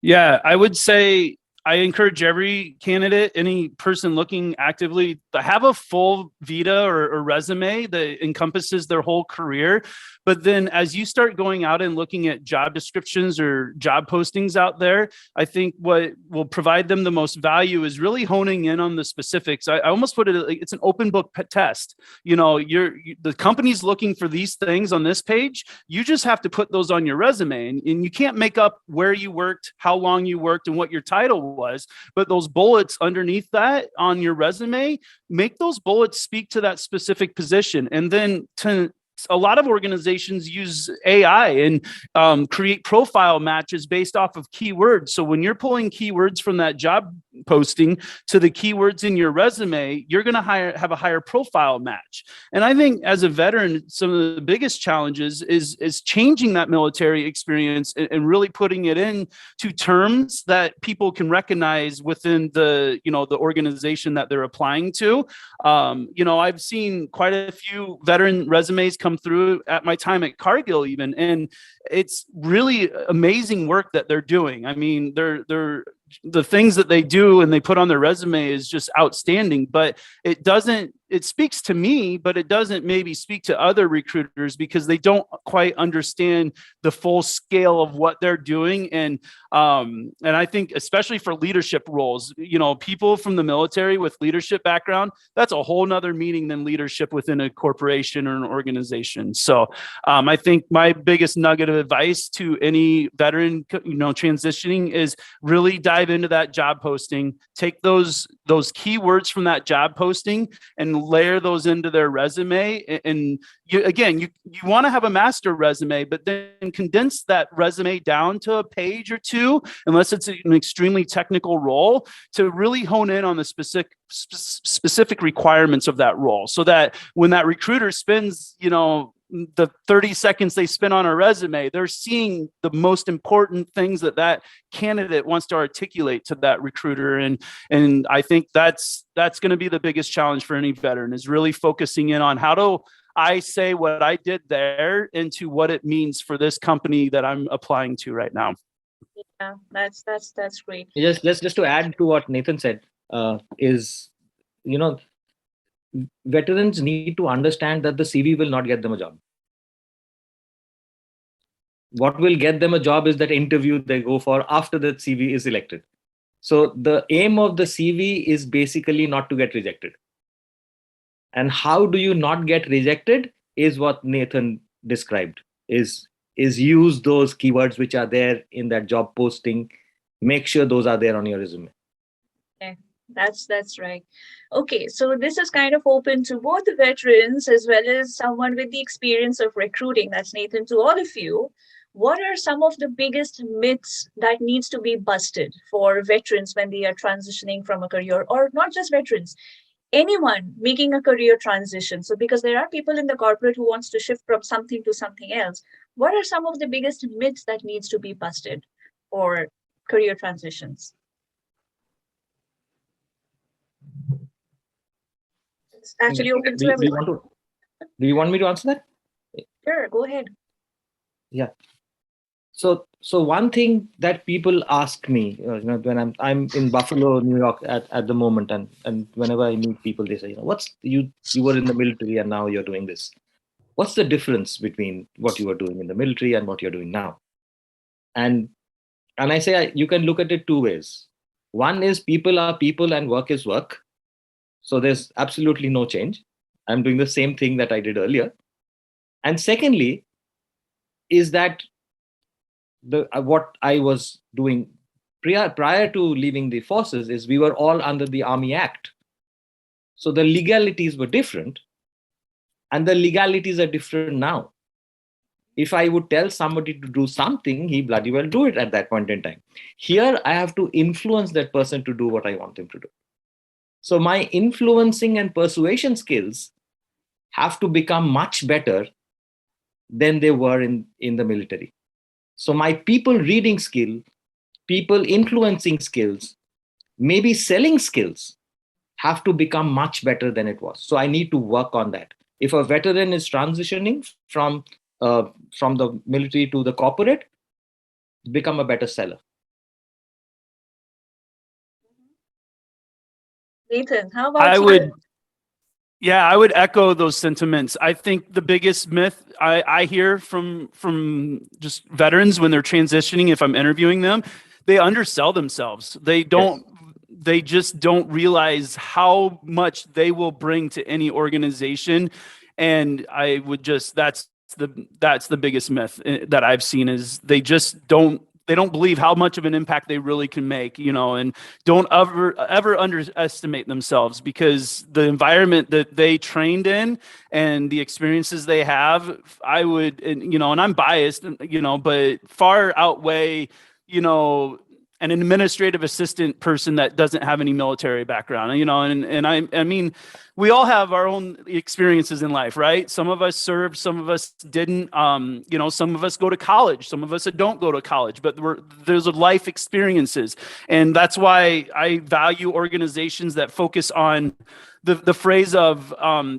Yeah, I would say I encourage every candidate, any person looking actively, to have a full vita or resume that encompasses their whole career. But then as you start going out and looking at job descriptions or job postings out there, I think what will provide them the most value is really honing in on the specifics. I almost put it like it's an open book test. The company's looking for these things on this page. You just have to put those on your resume, and you can't make up where you worked, how long you worked, and what your title was. But those bullets underneath that on your resume, make those bullets speak to that specific position. And then a lot of organizations use AI and create profile matches based off of keywords. So when you're pulling keywords from that job posting to the keywords in your resume, you're going to have a higher profile match. And I think as a veteran, some of the biggest challenges is changing that military experience and really putting it into terms that people can recognize within the organization that they're applying to. I've seen quite a few veteran resumes come through at my time at Cargill even, and it's really amazing work that they're doing. I mean, the things that they do and they put on their resume is just outstanding, but it doesn't it speaks to me, but it doesn't maybe speak to other recruiters because they don't quite understand the full scale of what they're doing. And I think especially for leadership roles, people from the military with leadership background, that's a whole nother meaning than leadership within a corporation or an organization. So I think my biggest nugget of advice to any veteran, transitioning is really dive into that job posting, take those keywords from that job posting and layer those into their resume. And you want to have a master resume, but then condense that resume down to a page or two, unless it's an extremely technical role, to really hone in on the specific requirements of that role, so that when that recruiter spends, the 30 seconds they spend on a resume, they're seeing the most important things that candidate wants to articulate to that recruiter. And I think that's going to be the biggest challenge for any veteran, is really focusing in on how do I say what I did there into what it means for this company that I'm applying to right now. Yeah, that's great. Just to add to what Nathan said, is, veterans need to understand that the CV will not get them a job. What will get them a job is that interview they go for after the CV is selected. So the aim of the CV is basically not to get rejected. And how do you not get rejected is what Nathan described, is use those keywords which are there in that job posting. Make sure those are there on your resume. Okay, that's right. Okay, so this is kind of open to both the veterans as well as someone with the experience of recruiting. That's Nathan, to all of you. What are some of the biggest myths that needs to be busted for veterans when they are transitioning from a career, or not just veterans, anyone making a career transition? So because there are people in the corporate who wants to shift from something to something else, what are some of the biggest myths that needs to be busted for career transitions? It's actually open to everyone. Do you want me to answer that? Sure, go ahead. Yeah. So one thing that people ask me, when I'm in Buffalo, New York at the moment, and whenever I meet people, they say, you were in the military and now you're doing this. What's the difference between what you were doing in the military and what you're doing now? And I say you can look at it two ways. One is people are people and work is work. So there's absolutely no change. I'm doing the same thing that I did earlier. And secondly, is that what I was doing prior to leaving the forces is we were all under the Army Act. So the legalities were different, and the legalities are different now. If I would tell somebody to do something, he bloody well do it at that point in time. Here, I have to influence that person to do what I want them to do. So my influencing and persuasion skills have to become much better than they were in the military. So my people reading skill, people influencing skills, maybe selling skills have to become much better than it was. So I need to work on that. If a veteran is transitioning from the military to the corporate, become a better seller. Nathan, how about you? I would echo those sentiments. I think the biggest myth I hear from just veterans when they're transitioning, if I'm interviewing them, they undersell themselves. They don't. Yes. They just don't realize how much they will bring to any organization. And I would that's the biggest myth that I've seen, is they just don't believe how much of an impact they really can make, and don't ever underestimate themselves, because the environment that they trained in and the experiences they have, and I'm biased, but far outweigh, an administrative assistant person that doesn't have any military background, and I mean, we all have our own experiences in life, right? Some of us served, some of us didn't, some of us go to college, some of us don't go to college, but there's life experiences. And that's why I value organizations that focus on the phrase of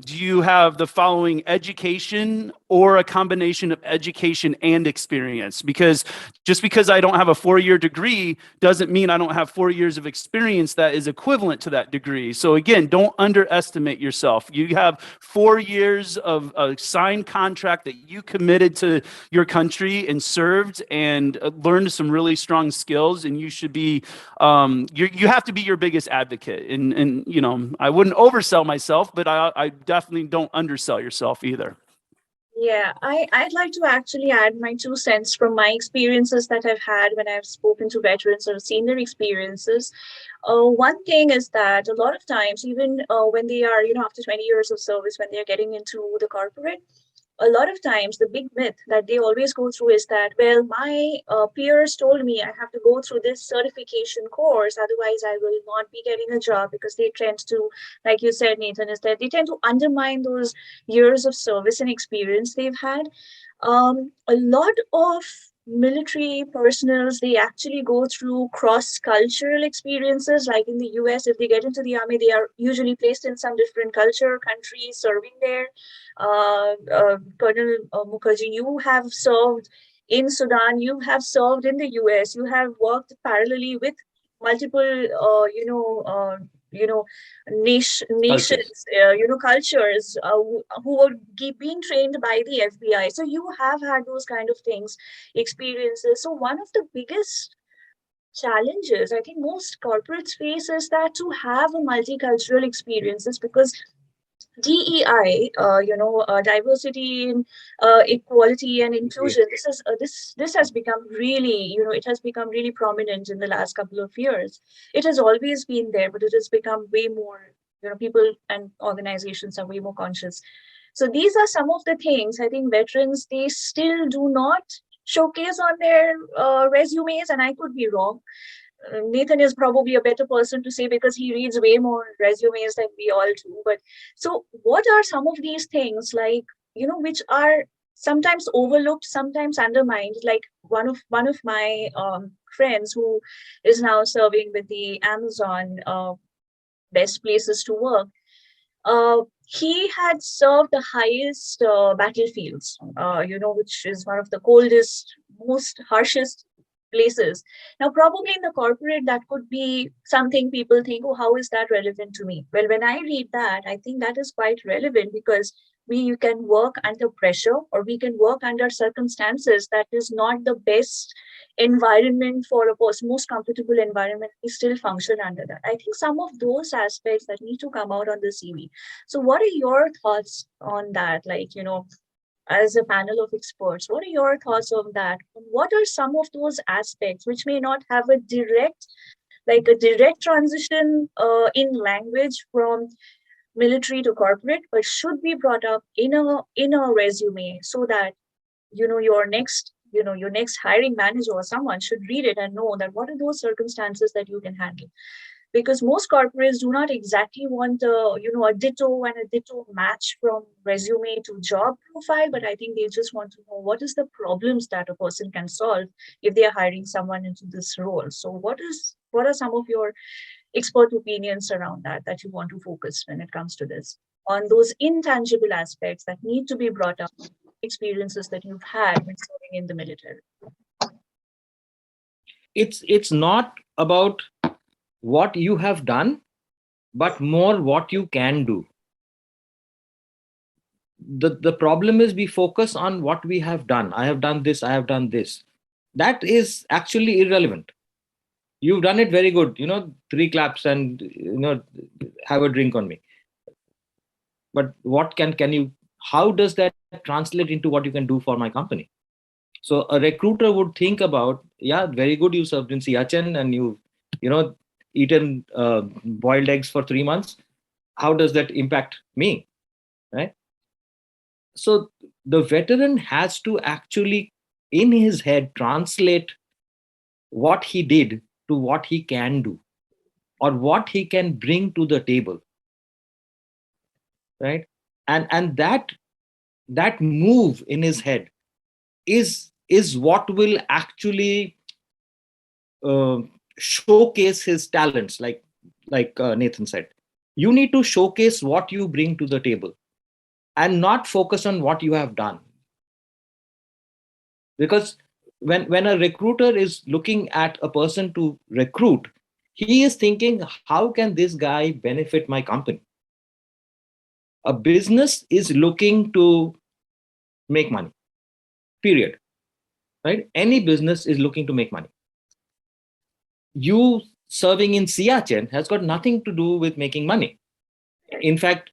do you have the following education or a combination of education and experience? Because just because I don't have a 4-year degree doesn't mean I don't have 4 years of experience that is equivalent to that degree. So again, don't underestimate yourself. You have 4 years of a signed contract that you committed to your country and served and learned some really strong skills, and you should be you have to be your biggest advocate. And you know, I wouldn't oversell myself, but I definitely don't undersell yourself either. Yeah, I'd like to actually add my 2 cents from my experiences that I've had when I've spoken to veterans or seen their experiences. One thing is that a lot of times, even when they are, after 20 years of service, when they're getting into the corporate, a lot of times the big myth that they always go through is that, well, my peers told me I have to go through this certification course, otherwise I will not be getting a job, because they tend to, like you said, Nathan, is that they tend to undermine those years of service and experience they've had. A lot of military personals, they actually go through cross-cultural experiences. Like in the US, if they get into the army, they are usually placed in some different culture, country, serving there. Colonel Mukherjee, you have served in Sudan, you have served in the US, you have worked parallelly with multiple, you know, Cultures. nations, cultures who were being trained by the FBI. So you have had those kind of things, experiences. So one of the biggest challenges I think most corporates face is that to have a multicultural experiences, because DEI, diversity, equality, and inclusion. This has become really, it has become really prominent in the last couple of years. It has always been there, but it has become way more. People and organizations are way more conscious. So these are some of the things I think veterans, they still do not showcase on their resumes, and I could be wrong. Nathan is probably a better person to say because he reads way more resumes than we all do. But so, what are some of these things, like, which are sometimes overlooked, sometimes undermined? Like one of my friends who is now serving with the Amazon best places to work. He had served the highest battlefields, which is one of the coldest, most harshest places. Now, probably in the corporate, that could be something people think, oh, how is that relevant to me? Well, when I read that, I think that is quite relevant, because you can work under pressure, or we can work under circumstances that is not the best environment for a person, most comfortable environment. We still function under that. I think some of those aspects that need to come out on the CV. So what are your thoughts on that? Like, as a panel of experts, what are your thoughts on that? What are some of those aspects which may not have a direct transition in language from military to corporate, but should be brought up in a resume, so that your next hiring manager or someone should read it and know that what are those circumstances that you can handle? Because most corporates do not exactly want a ditto and a ditto match from resume to job profile, but I think they just want to know what is the problems that a person can solve if they are hiring someone into this role. So what are some of your expert opinions around that you want to focus when it comes to this, on those intangible aspects that need to be brought up, experiences that you've had when serving in the military? It's not about what you have done, but more what you can do. The problem is we focus on what we have done. I have done this, I have done this. That is actually irrelevant. You've done it very good, 3 claps and have a drink on me. But what can you, how does that translate into what you can do for my company? So a recruiter would think about, yeah, very good, you served in Siachen and you eaten boiled eggs for 3 months. How does that impact me, right? So the veteran has to actually, in his head, translate what he did to what he can do, or what he can bring to the table, right? And that move in his head is what will actually showcase his talents, like Nathan said. You need to showcase what you bring to the table and not focus on what you have done. Because when a recruiter is looking at a person to recruit, he is thinking, how can this guy benefit my company? A business is looking to make money, period. Right? Any business is looking to make money. You serving in Siachen has got nothing to do with making money. In fact,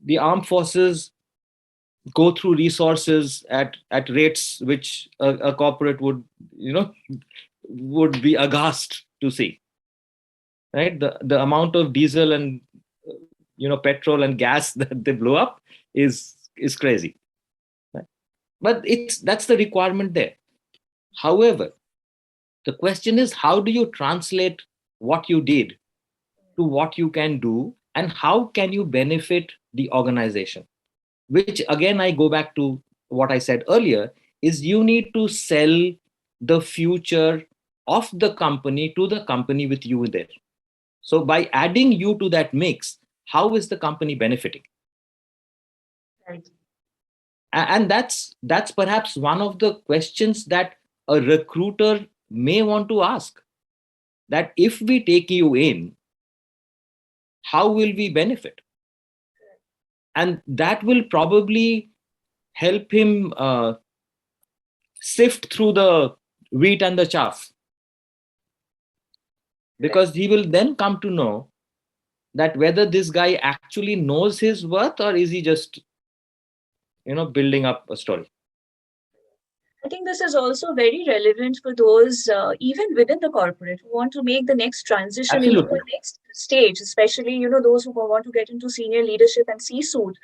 the armed forces go through resources at rates which a corporate would, would be aghast to see. Right? The amount of diesel and petrol and gas that they blow up is crazy. Right? But that's the requirement there. However, the question is, how do you translate what you did to what you can do, and how can you benefit the organization? Which again, I go back to what I said earlier, is you need to sell the future of the company to the company with you there. So by adding you to that mix, how is the company benefiting? Right. And that's perhaps one of the questions that a recruiter may want to ask, that if we take you in, how will we benefit? And that will probably help him sift through the wheat and the chaff, because he will then come to know that whether this guy actually knows his worth, or is he just building up a story. I think this is also very relevant for those, even within the corporate, who want to make the next transition into Absolutely. the next stage, especially, those who want to get into senior leadership and C-suite.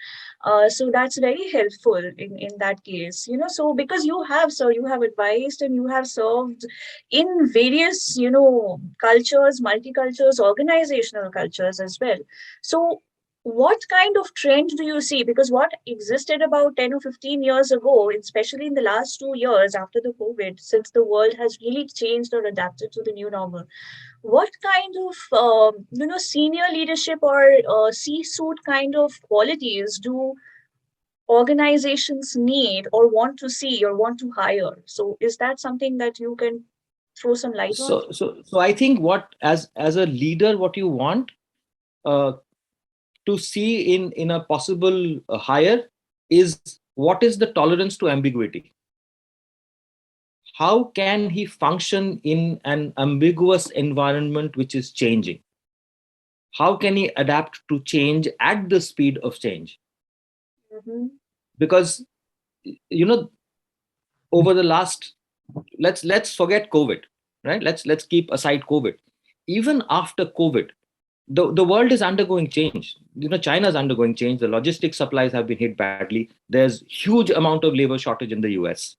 So that's very helpful in that case, so because you have advised and you have served in various, cultures, multicultures, organizational cultures as well. So what kind of trend do you see? Because what existed about 10 or 15 years ago, especially in the last 2 years after the COVID, since the world has really changed or adapted to the new normal, what kind of, senior leadership or C-suite kind of qualities do organizations need or want to see or want to hire? So is that something that you can throw some light on? So I think, what as a leader, what you want uh, to see in a possible hire is, what is the tolerance to ambiguity? How can he function in an ambiguous environment which is changing? How can he adapt to change at the speed of change? Mm-hmm. Because you know over the last, let's forget COVID, right? Let's keep aside COVID. Even after COVID, the world is undergoing change. China is undergoing change. The logistic supplies have been hit badly. There's huge amount of labor shortage in the US.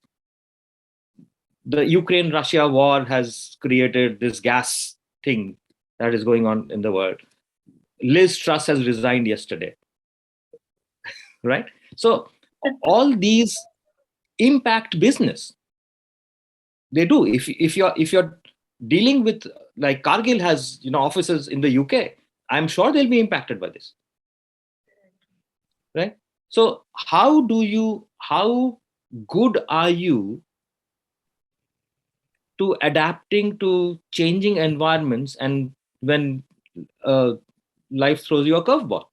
The Ukraine Russia war has created this gas thing that is going on in the world. Liz Truss has resigned yesterday, right? So all these impact business. They do. If you're dealing with, like, Cargill has offices in the UK, I'm sure they'll be impacted by this, right? So how good are you to adapting to changing environments, and when uh, life throws you a curveball?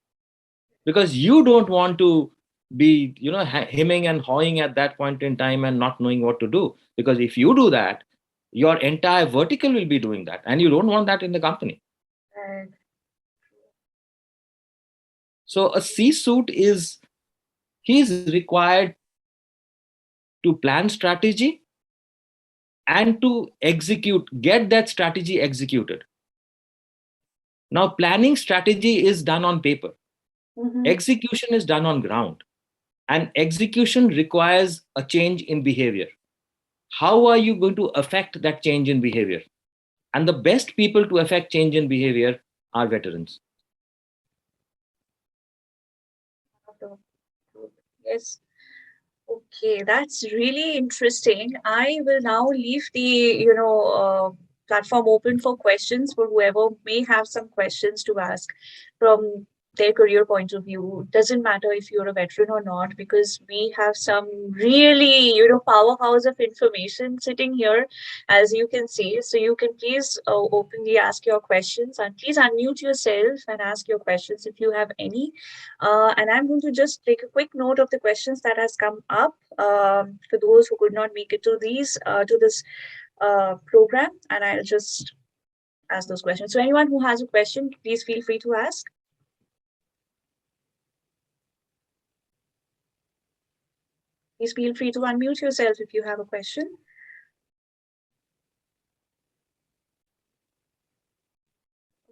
Because you don't want to be hemming and hawing at that point in time and not knowing what to do, because if you do that, your entire vertical will be doing that, and you don't want that in the company. Right. So a C-suite he's required to plan strategy and to get that strategy executed. Now, planning strategy is done on paper. Mm-hmm. Execution is done on ground, and execution requires a change in behavior. How are you going to affect that change in behavior? And the best people to affect change in behavior are veterans. Yes. Okay, that's really interesting. I will now leave the, platform open for questions for whoever may have some questions to ask from their career point of view. Doesn't matter if you're a veteran or not, because we have some really, powerhouse of information sitting here, as you can see. So you can please openly ask your questions, and please unmute yourself and ask your questions if you have any. And I'm going to just take a quick note of the questions that has come up for those who could not make it to this program, and I'll just ask those questions. So anyone who has a question, please feel free to ask. Please feel free to unmute yourself if you have a question.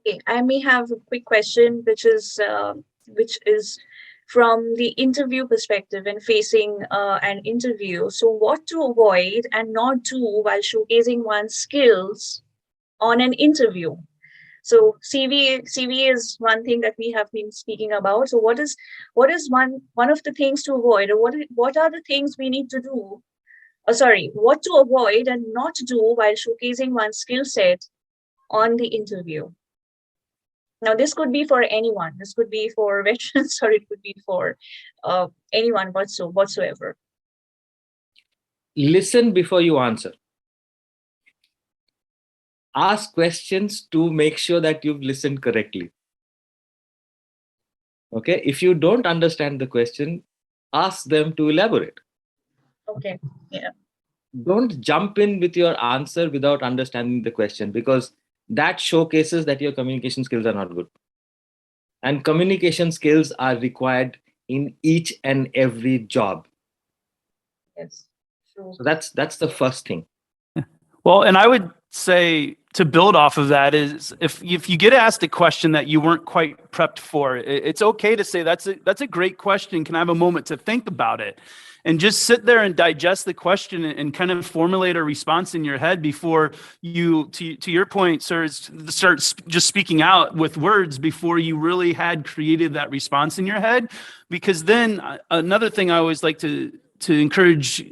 Okay, I may have a quick question, which is from the interview perspective and facing an interview. So what to avoid and not do while showcasing one's skills on an interview? So CV is one thing that we have been speaking about. So what is one of the things to avoid, or what are the things we need to do? What to avoid and not do while showcasing one's skill set on the interview? Now, this could be for anyone. This could be for veterans, or it could be for anyone whatsoever. Listen before you answer. Ask questions to make sure that you've listened correctly. Okay, if you don't understand the question, ask them to elaborate. Okay, yeah. Don't jump in with your answer without understanding the question, because that showcases that your communication skills are not good. And communication skills are required in each and every job. Yes, true. So that's the first thing. Well, and I would say, to build off of that, is if you get asked a question that you weren't quite prepped for, it's okay to say that's a great question. Can I have a moment to think about it? And just sit there and digest the question and kind of formulate a response in your head before you, to your point, sir, start just speaking out with words before you really had created that response in your head. Because then another thing I always like to encourage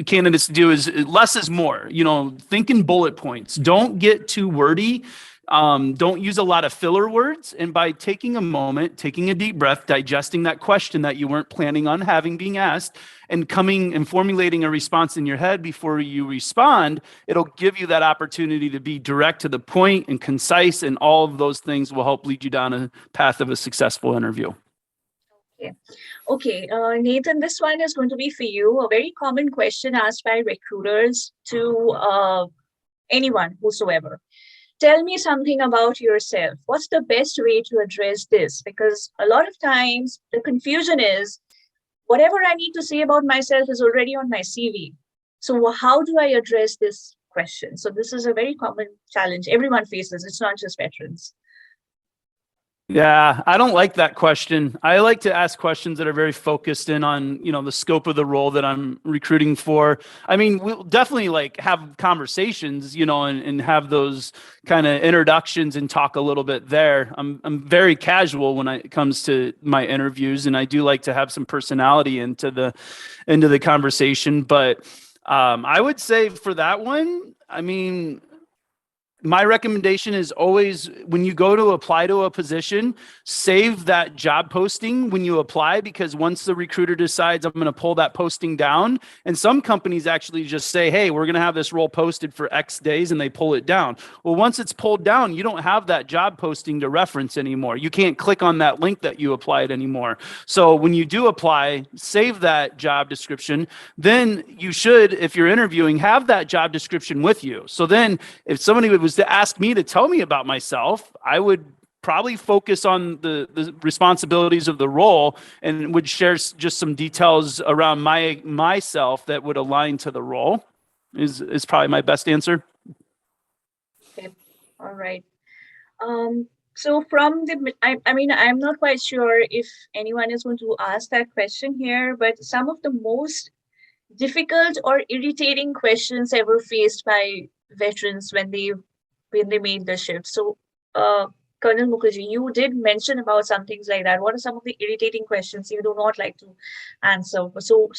candidates to do is less is more. Think in bullet points. Don't get too wordy. Don't use a lot of filler words. And by taking a moment, taking a deep breath, digesting that question that you weren't planning on having being asked, and coming and formulating a response in your head before you respond, it'll give you that opportunity to be direct to the point and concise, and all of those things will help lead you down a path of a successful interview. Okay, Nathan, this one is going to be for you. A very common question asked by recruiters to anyone, whosoever. Tell me something about yourself. What's the best way to address this? Because a lot of times the confusion is, whatever I need to say about myself is already on my CV. So how do I address this question? So this is a very common challenge everyone faces. It's not just veterans. Yeah, I don't like that question. I like to ask questions that are very focused in on, the scope of the role that I'm recruiting for. I mean, we'll definitely have conversations, and have those kind of introductions and talk a little bit there. I'm very casual when it comes to my interviews, and I do like to have some personality into the conversation. But I would say for that one, I mean, my recommendation is always, when you go to apply to a position, save that job posting when you apply, because once the recruiter decides I'm going to pull that posting down, and some companies actually just say, hey, we're going to have this role posted for X days, and they pull it down. Well, once it's pulled down, you don't have that job posting to reference anymore. You can't click on that link that you applied anymore. So when you do apply, save that job description. Then you should, if you're interviewing, have that job description with you. So then if somebody was to ask me to tell me about myself, I would probably focus on the responsibilities of the role, and would share just some details around myself that would align to the role. Is probably my best answer. Okay, all right. So from I mean, I'm not quite sure if anyone is going to ask that question here, but some of the most difficult or irritating questions ever faced by veterans when they made the shift. So, Colonel Mukherjee, you did mention about some things like that. What are some of the irritating questions you do not like to answer? So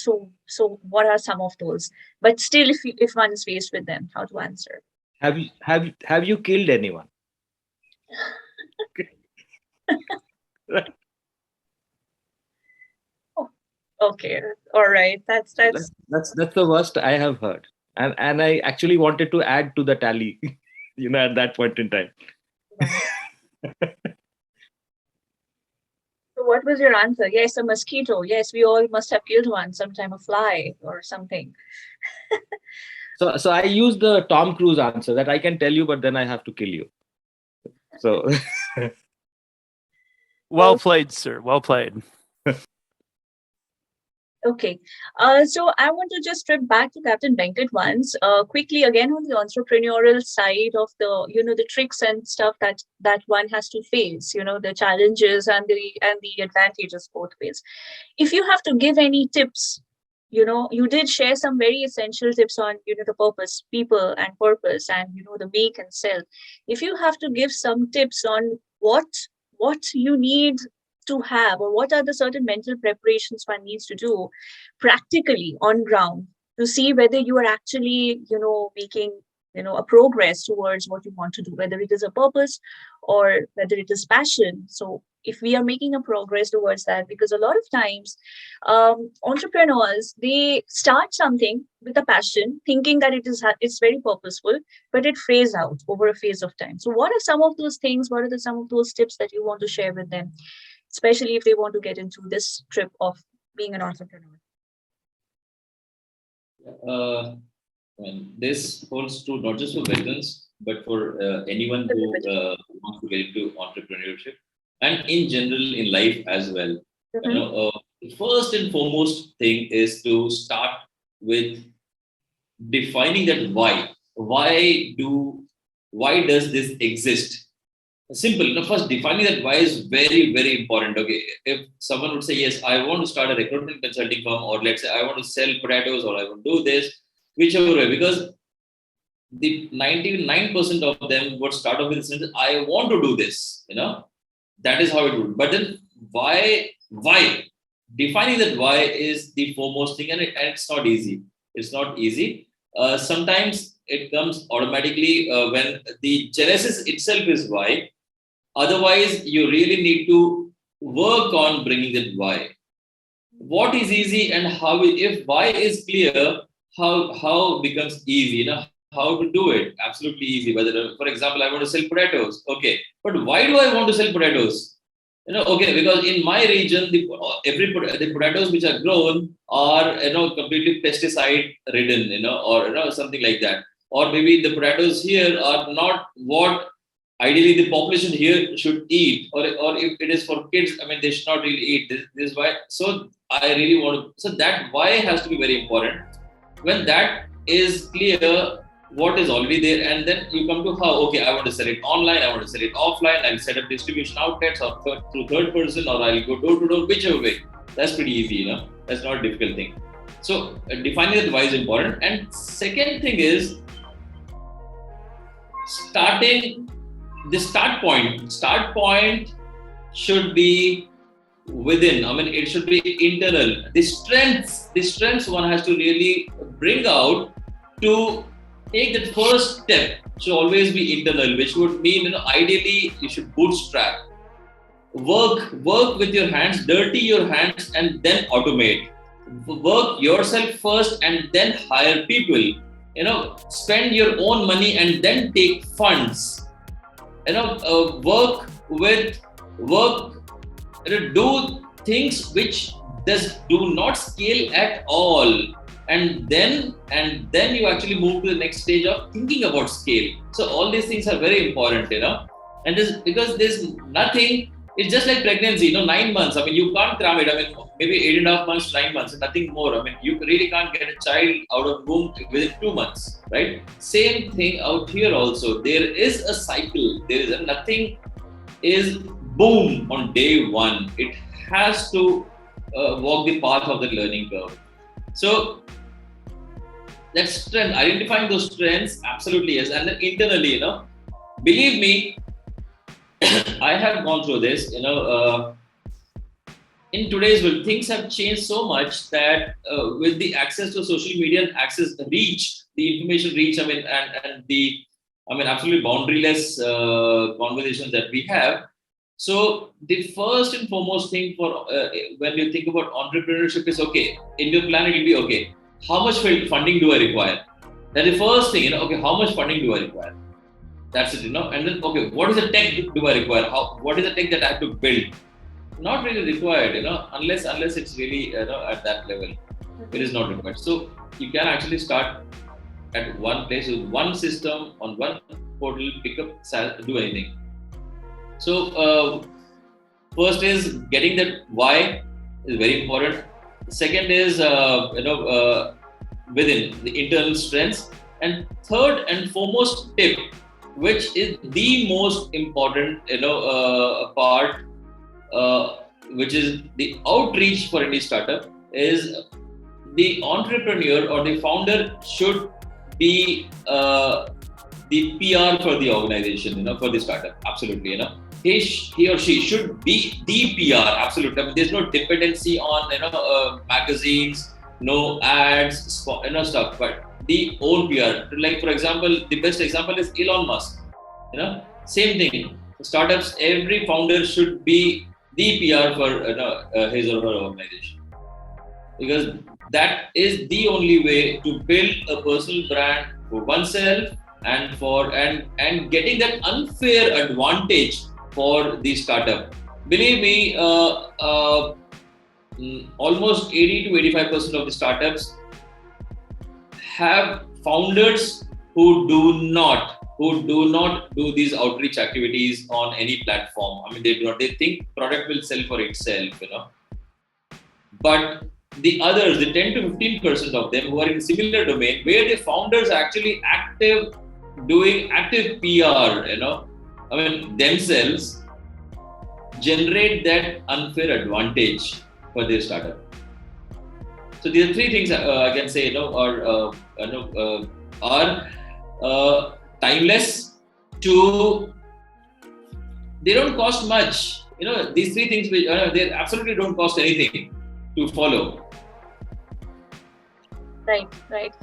what are some of those? But still, if one is faced with them, how to answer? Have you killed anyone? Okay, all right. That's So that's that's the worst I have heard, and I actually wanted to add to the tally, at that point in time. right. So what was your answer? Yes, a mosquito. Yes, we all must have killed one, sometime a fly or something. So I use the Tom Cruise answer that I can tell you, but then I have to kill you. So Well played, sir. Well played. Okay. So I want to just trip back to Captain Venkat once, quickly again on the entrepreneurial side of the tricks and stuff that one has to face, the challenges and the advantages both ways. If you have to give any tips, you did share some very essential tips on, the purpose, people and purpose, and, the make and sell. If you have to give some tips on what you need to have, or what are the certain mental preparations one needs to do practically on ground to see whether you are actually, making, a progress towards what you want to do, whether it is a purpose or whether it is passion. So if we are making a progress towards that, because a lot of times entrepreneurs, they start something with a passion thinking that it's very purposeful, but it fades out over a phase of time. So what are some of those things, what are some of those tips that you want to share with them, especially if they want to get into this trip of being an entrepreneur? This holds true not just for veterans, but for anyone who wants to get into entrepreneurship, and in general in life as well. The first and foremost thing is to start with defining that why. Why does this exist? Simple. First, defining that why is very, very important. Okay, if someone would say, yes, I want to start a recruitment consulting firm, or let's say I want to sell potatoes, or I want to do this, whichever way, because the 99% of them would start off with the sentence, I want to do this, that is how it would. But then why? Defining that why is the foremost thing, and it's not easy. It's not easy. Sometimes it comes automatically when the genesis itself is why. Otherwise, you really need to work on bringing that why. What is easy, and how, if why is clear, how becomes easy, how to do it. Absolutely easy. Whether, for example, I want to sell potatoes. Okay, but why do I want to sell potatoes? Okay, because in my region, the potatoes which are grown are, completely pesticide ridden, or something like that. Or maybe the potatoes here are not what ideally the population here should eat, or if it is for kids, they should not really eat. This is why. So I really want to. So that why has to be very important. When that is clear, what is already there, and then you come to how. Okay, I want to sell it online, I want to sell it offline, I'll set up distribution outlets, or through third person, or I'll go door to door, whichever way. That's pretty easy, That's not a difficult thing. So defining the why is important. And second thing is starting the start point. Start point should be within. It should be internal. The strengths one has to really bring out to take that first step. Should always be internal, which would mean, ideally you should bootstrap. Work with your hands, dirty your hands, and then automate. Work yourself first and then hire people. Spend your own money and then take funds. Do things which do not scale at all, and then you actually move to the next stage of thinking about scale. So all these things are very important, and this, because there's nothing. It's just like pregnancy, 9 months. You can't cram it. Maybe 8.5 months, 9 months, nothing more. You really can't get a child out of womb within 2 months, right? Same thing out here also. There is a cycle. Nothing is boom on day one. It has to walk the path of the learning curve. So that strength, identifying those strengths, absolutely yes. And then internally, believe me, I have gone through this, in today's world, things have changed so much that with the access to social media and access reach, the information reach, and the absolutely boundaryless conversations that we have. So the first and foremost thing for when you think about entrepreneurship is, okay, in your plan it will be, okay, how much funding do I require? That's the first thing, okay, how much funding do I require? That's it, and then, okay, what is the tech do I require? What is the tech that I have to build? Not really required, unless it's really, at that level, it is not required. So you can actually start at one place with one system on one portal, pick up, do anything. So first is getting that why is very important. Second is within the internal strengths, and third and foremost tip, which is the most important part, which is the outreach for any startup, is the entrepreneur or the founder should be the PR for the organization, for the startup. Absolutely, he or she should be the PR. Absolutely. There's no dependency on magazines, no ads, stuff, but the own PR. Like, for example, the best example is Elon Musk. Same thing. Startups, every founder should be the PR for his or her organization, because that is the only way to build a personal brand for oneself and getting that unfair advantage for the startup. Believe me, almost 80 to 85% of the startups have founders who do not do these outreach activities on any platform. They do not. They think product will sell for itself, But the others, the 10 to 15% of them who are in similar domain, where the founders are actually doing active PR, themselves, generate that unfair advantage for their startup. So these are three things I can say, are timeless. They don't cost much. These three things, which they absolutely don't cost anything to follow. Right.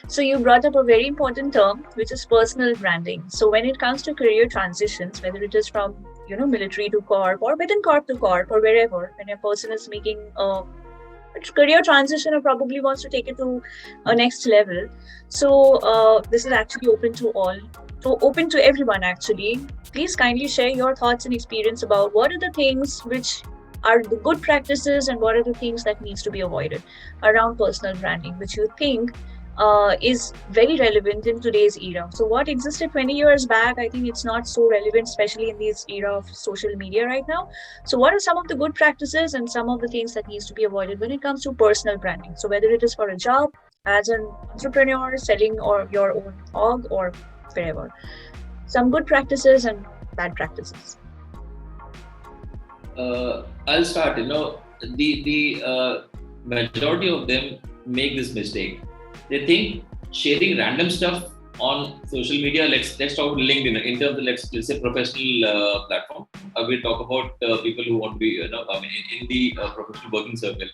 So you brought up a very important term, which is personal branding. So when it comes to career transitions, whether it is from military to corp or within corp to corp or wherever, when a person is making a career transition or probably wants to take it to a next level, so this is actually open to all, so open to everyone actually. Please kindly share your thoughts and experience about what are the things which are the good practices and what are the things that needs to be avoided around personal branding, which you think is very relevant in today's era. So what existed 20 years back, I think it's not so relevant, especially in this era of social media right now. So what are some of the good practices and some of the things that needs to be avoided when it comes to personal branding? So whether it is for a job, as an entrepreneur, selling or your own org or wherever, some good practices and bad practices. I'll start. The majority of them make this mistake. They think sharing random stuff on social media. Let's talk about LinkedIn in terms of let's say professional platform. We'll talk about people who want to be in the professional working circle.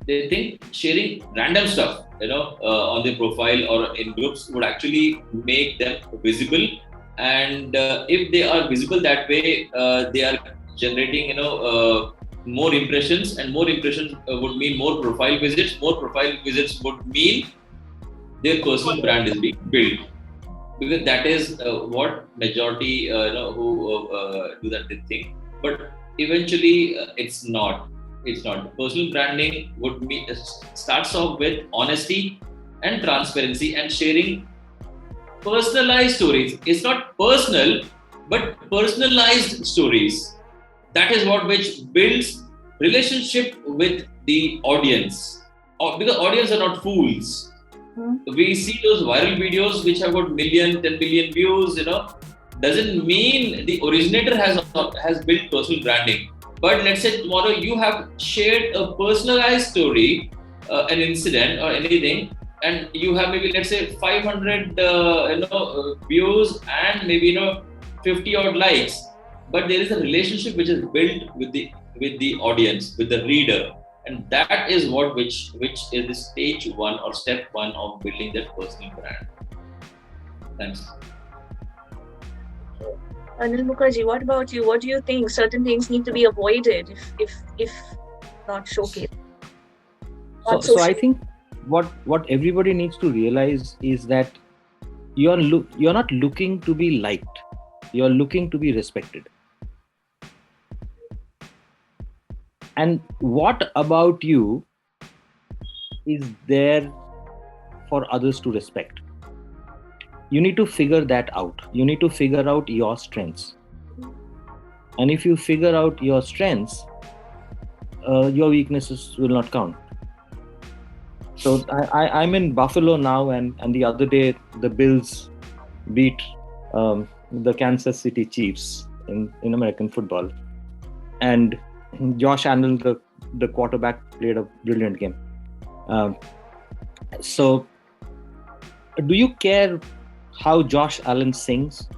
They think sharing random stuff on their profile or in groups would actually make them visible, and if they are visible that way, they are generating more impressions, and more impressions would mean more profile visits. More profile visits would mean their personal brand is being built, because that is what majority who do that thing. But eventually, it's not. Personal branding would be starts off with honesty and transparency and sharing personalized stories. It's not personal, but personalized stories. That is what which builds relationship with the audience, because audience are not fools. We see those viral videos which have got 10 million views. Doesn't mean the originator has built personal branding. But let's say tomorrow you have shared a personalized story, an incident or anything, and you have maybe let's say 500 views and maybe 50 odd likes. But there is a relationship which is built with the audience, with the reader, and that is which is the stage one or step one of building that personal brand. Thanks. Anil Mukherjee, what about you? What do you think? Certain things need to be avoided if not showcased. On So I social. think what everybody needs to realize is that you're not looking to be liked, you're looking to be respected. And what about you is there for others to respect? You need to figure that out. You need to figure out your strengths. And if you figure out your strengths, your weaknesses will not count. So I'm in Buffalo now, and the other day the Bills beat the Kansas City Chiefs in American football. And Josh Allen, the quarterback, played a brilliant game. So do you care how Josh Allen sings?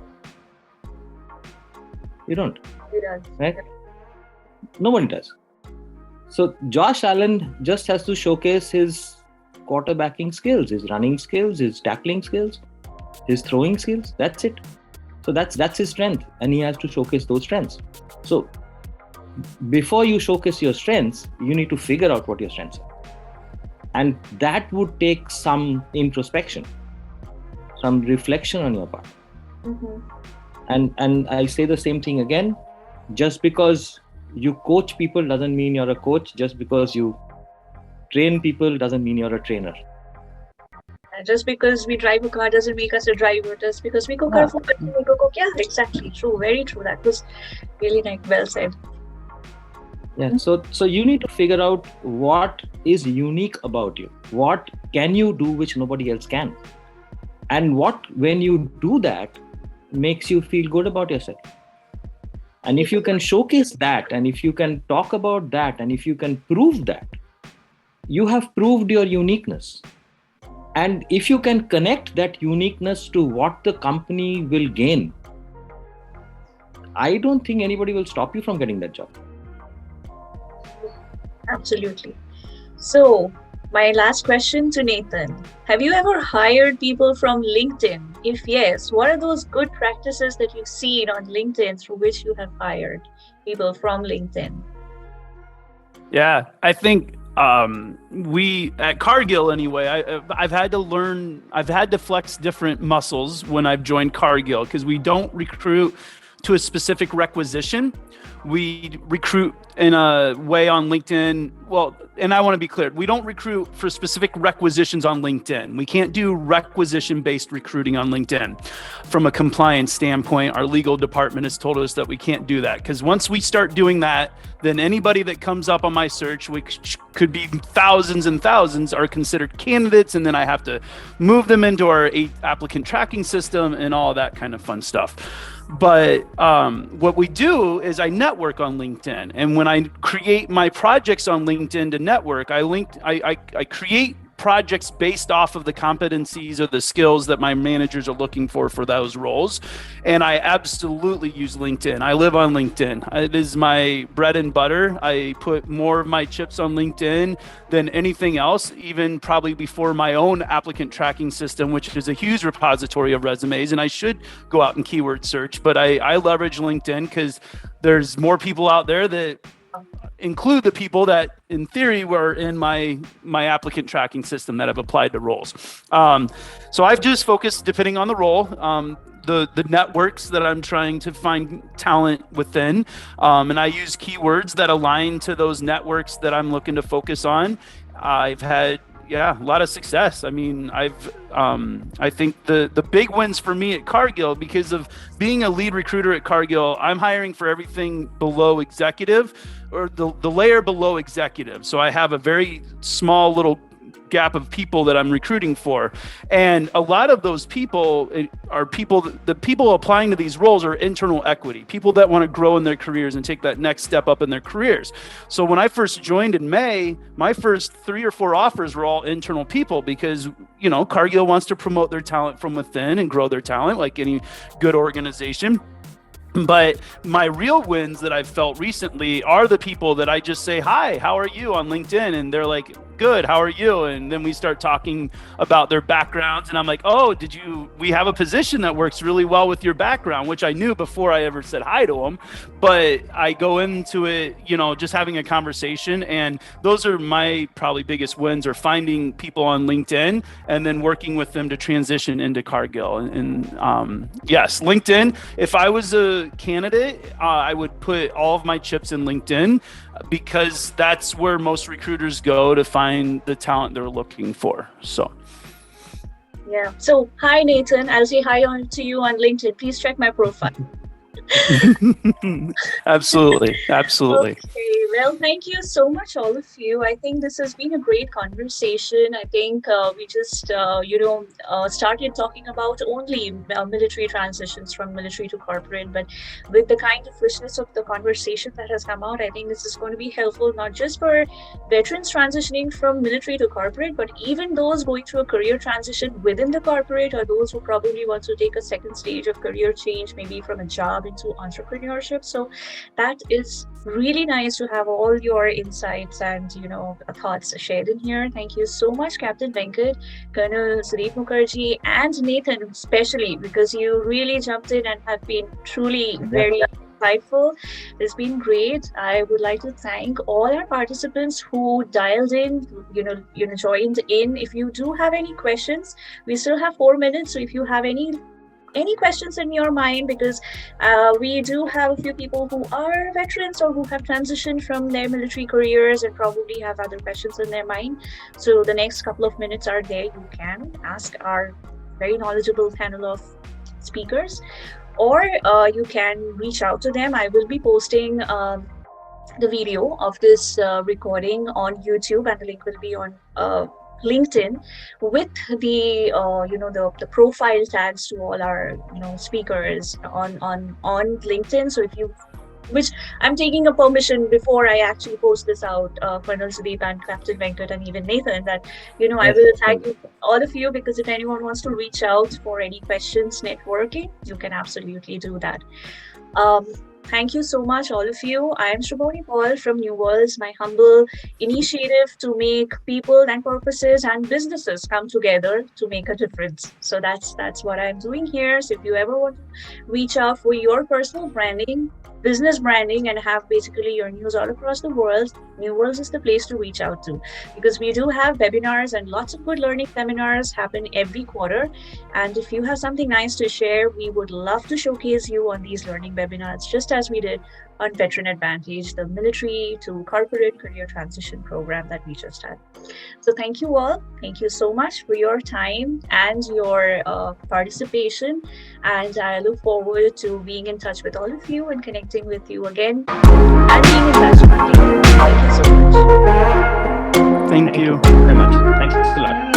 You don't, right? Nobody does. So Josh Allen just has to showcase his quarterbacking skills, his running skills, his tackling skills, his throwing skills. That's it. So that's his strength, and he has to showcase those strengths. So before you showcase your strengths, you need to figure out what your strengths are. And that would take some introspection, some reflection on your part. And I say the same thing again. Just because you coach people doesn't mean you're a coach. Just because you train people doesn't mean you're a trainer. Just because we drive a car doesn't make us a driver. Just because we cook our food doesn't make us cook. Yeah, exactly. True. Very true. That was really well said. Yeah. So you need to figure out what is unique about you. What can you do which nobody else can? And what, when you do that, makes you feel good about yourself. And if you can showcase that, and if you can talk about that, and if you can prove that, you have proved your uniqueness. And if you can connect that uniqueness to what the company will gain, I don't think anybody will stop you from getting that job. Absolutely. So, my last question to Nathan. Have you ever hired people from LinkedIn? If yes, what are those good practices that you've seen on LinkedIn through which you have hired people from LinkedIn? Yeah, I think we at Cargill anyway, I've had to flex different muscles when I've joined Cargill, because we don't recruit to a specific requisition. We recruit in a way on LinkedIn. Well, and I want to be clear, we don't recruit for specific requisitions on LinkedIn. We can't do requisition-based recruiting on LinkedIn. From a compliance standpoint, our legal department has told us that we can't do that, because once we start doing that, then anybody that comes up on my search, which could be thousands and thousands, are considered candidates, and then I have to move them into our applicant tracking system and all that kind of fun stuff. But what we do is I network on LinkedIn, and when I create my projects on LinkedIn to network, I create projects based off of the competencies or the skills that my managers are looking for those roles. And I absolutely use LinkedIn. I live on LinkedIn. It is my bread and butter. I put more of my chips on LinkedIn than anything else, even probably before my own applicant tracking system, which is a huge repository of resumes. And I should go out and keyword search, but I leverage LinkedIn because there's more people out there that include the people that in theory were in my applicant tracking system that have applied to roles. So I've just focused, depending on the role, the networks that I'm trying to find talent within. And I use keywords that align to those networks that I'm looking to focus on. I've had a lot of success. I mean, I think the big wins for me at Cargill, because of being a lead recruiter at Cargill, I'm hiring for everything below executive, or the layer below executive. So I have a very small little gap of people that I'm recruiting for. And a lot of those people are the people applying to these roles are internal equity, people that want to grow in their careers and take that next step up in their careers. So when I first joined in May, my first 3 or 4 offers were all internal people, because, Cargill wants to promote their talent from within and grow their talent like any good organization. But my real wins that I've felt recently are the people that I just say, "Hi, how are you?" on LinkedIn. And they're like, good. How are you? And then we start talking about their backgrounds, and I'm like, oh, we have a position that works really well with your background, which I knew before I ever said hi to them. But I go into it, just having a conversation, and those are my probably biggest wins, are finding people on LinkedIn and then working with them to transition into Cargill. And yes, LinkedIn, if I was a candidate, I would put all of my chips in LinkedIn, because that's where most recruiters go to find the talent they're looking for. So yeah. So hi Nathan, I'll say hi to you on LinkedIn. Please check my profile. Absolutely. Okay, well, thank you so much, all of you. I think this has been a great conversation. I think we just started talking about only military transitions from military to corporate, but with the kind of richness of the conversation that has come out, I think this is going to be helpful not just for veterans transitioning from military to corporate, but even those going through a career transition within the corporate, or those who probably want to take a second stage of career change, maybe from a job into entrepreneurship. So that is really nice to have all your insights and thoughts shared in here. Thank you so much, Captain Venkat, Colonel Sudeep Mukherjee, and Nathan, especially because you really jumped in and have been truly very insightful. It's been great. I would like to thank all our participants who dialed in, joined in. If you do have any questions, we still have 4 minutes. So if you have any questions in your mind, because we do have a few people who are veterans or who have transitioned from their military careers and probably have other questions in their mind. So the next couple of minutes are there. You can ask our very knowledgeable panel of speakers, or you can reach out to them. I will be posting the video of this recording on YouTube, and the link will be on LinkedIn with the the profile tags to all our speakers on LinkedIn. So if you, which I'm taking a permission before I actually post this out, Colonel Sudeep and Captain Venkat and even Nathan, that I will tag you, all of you, because if anyone wants to reach out for any questions, networking, you can absolutely do that. Thank you so much, all of you. I am Shraboni Paul from Neuworldz, my humble initiative to make people and purposes and businesses come together to make a difference. So that's what I'm doing here. So if you ever want to reach out for your personal branding, business branding, and have basically your news all across the world, Neuworldz is the place to reach out to, because we do have webinars and lots of good learning seminars happen every quarter. And if you have something nice to share, we would love to showcase you on these learning webinars, just as we did on Veteran AdVantage, the military to corporate career transition program that we just had. So thank you all. Thank you so much for your time and your participation. And I look forward to being in touch with all of you and connecting with you again and being in touch. Thank you so much. Thank you very much. Thanks a lot.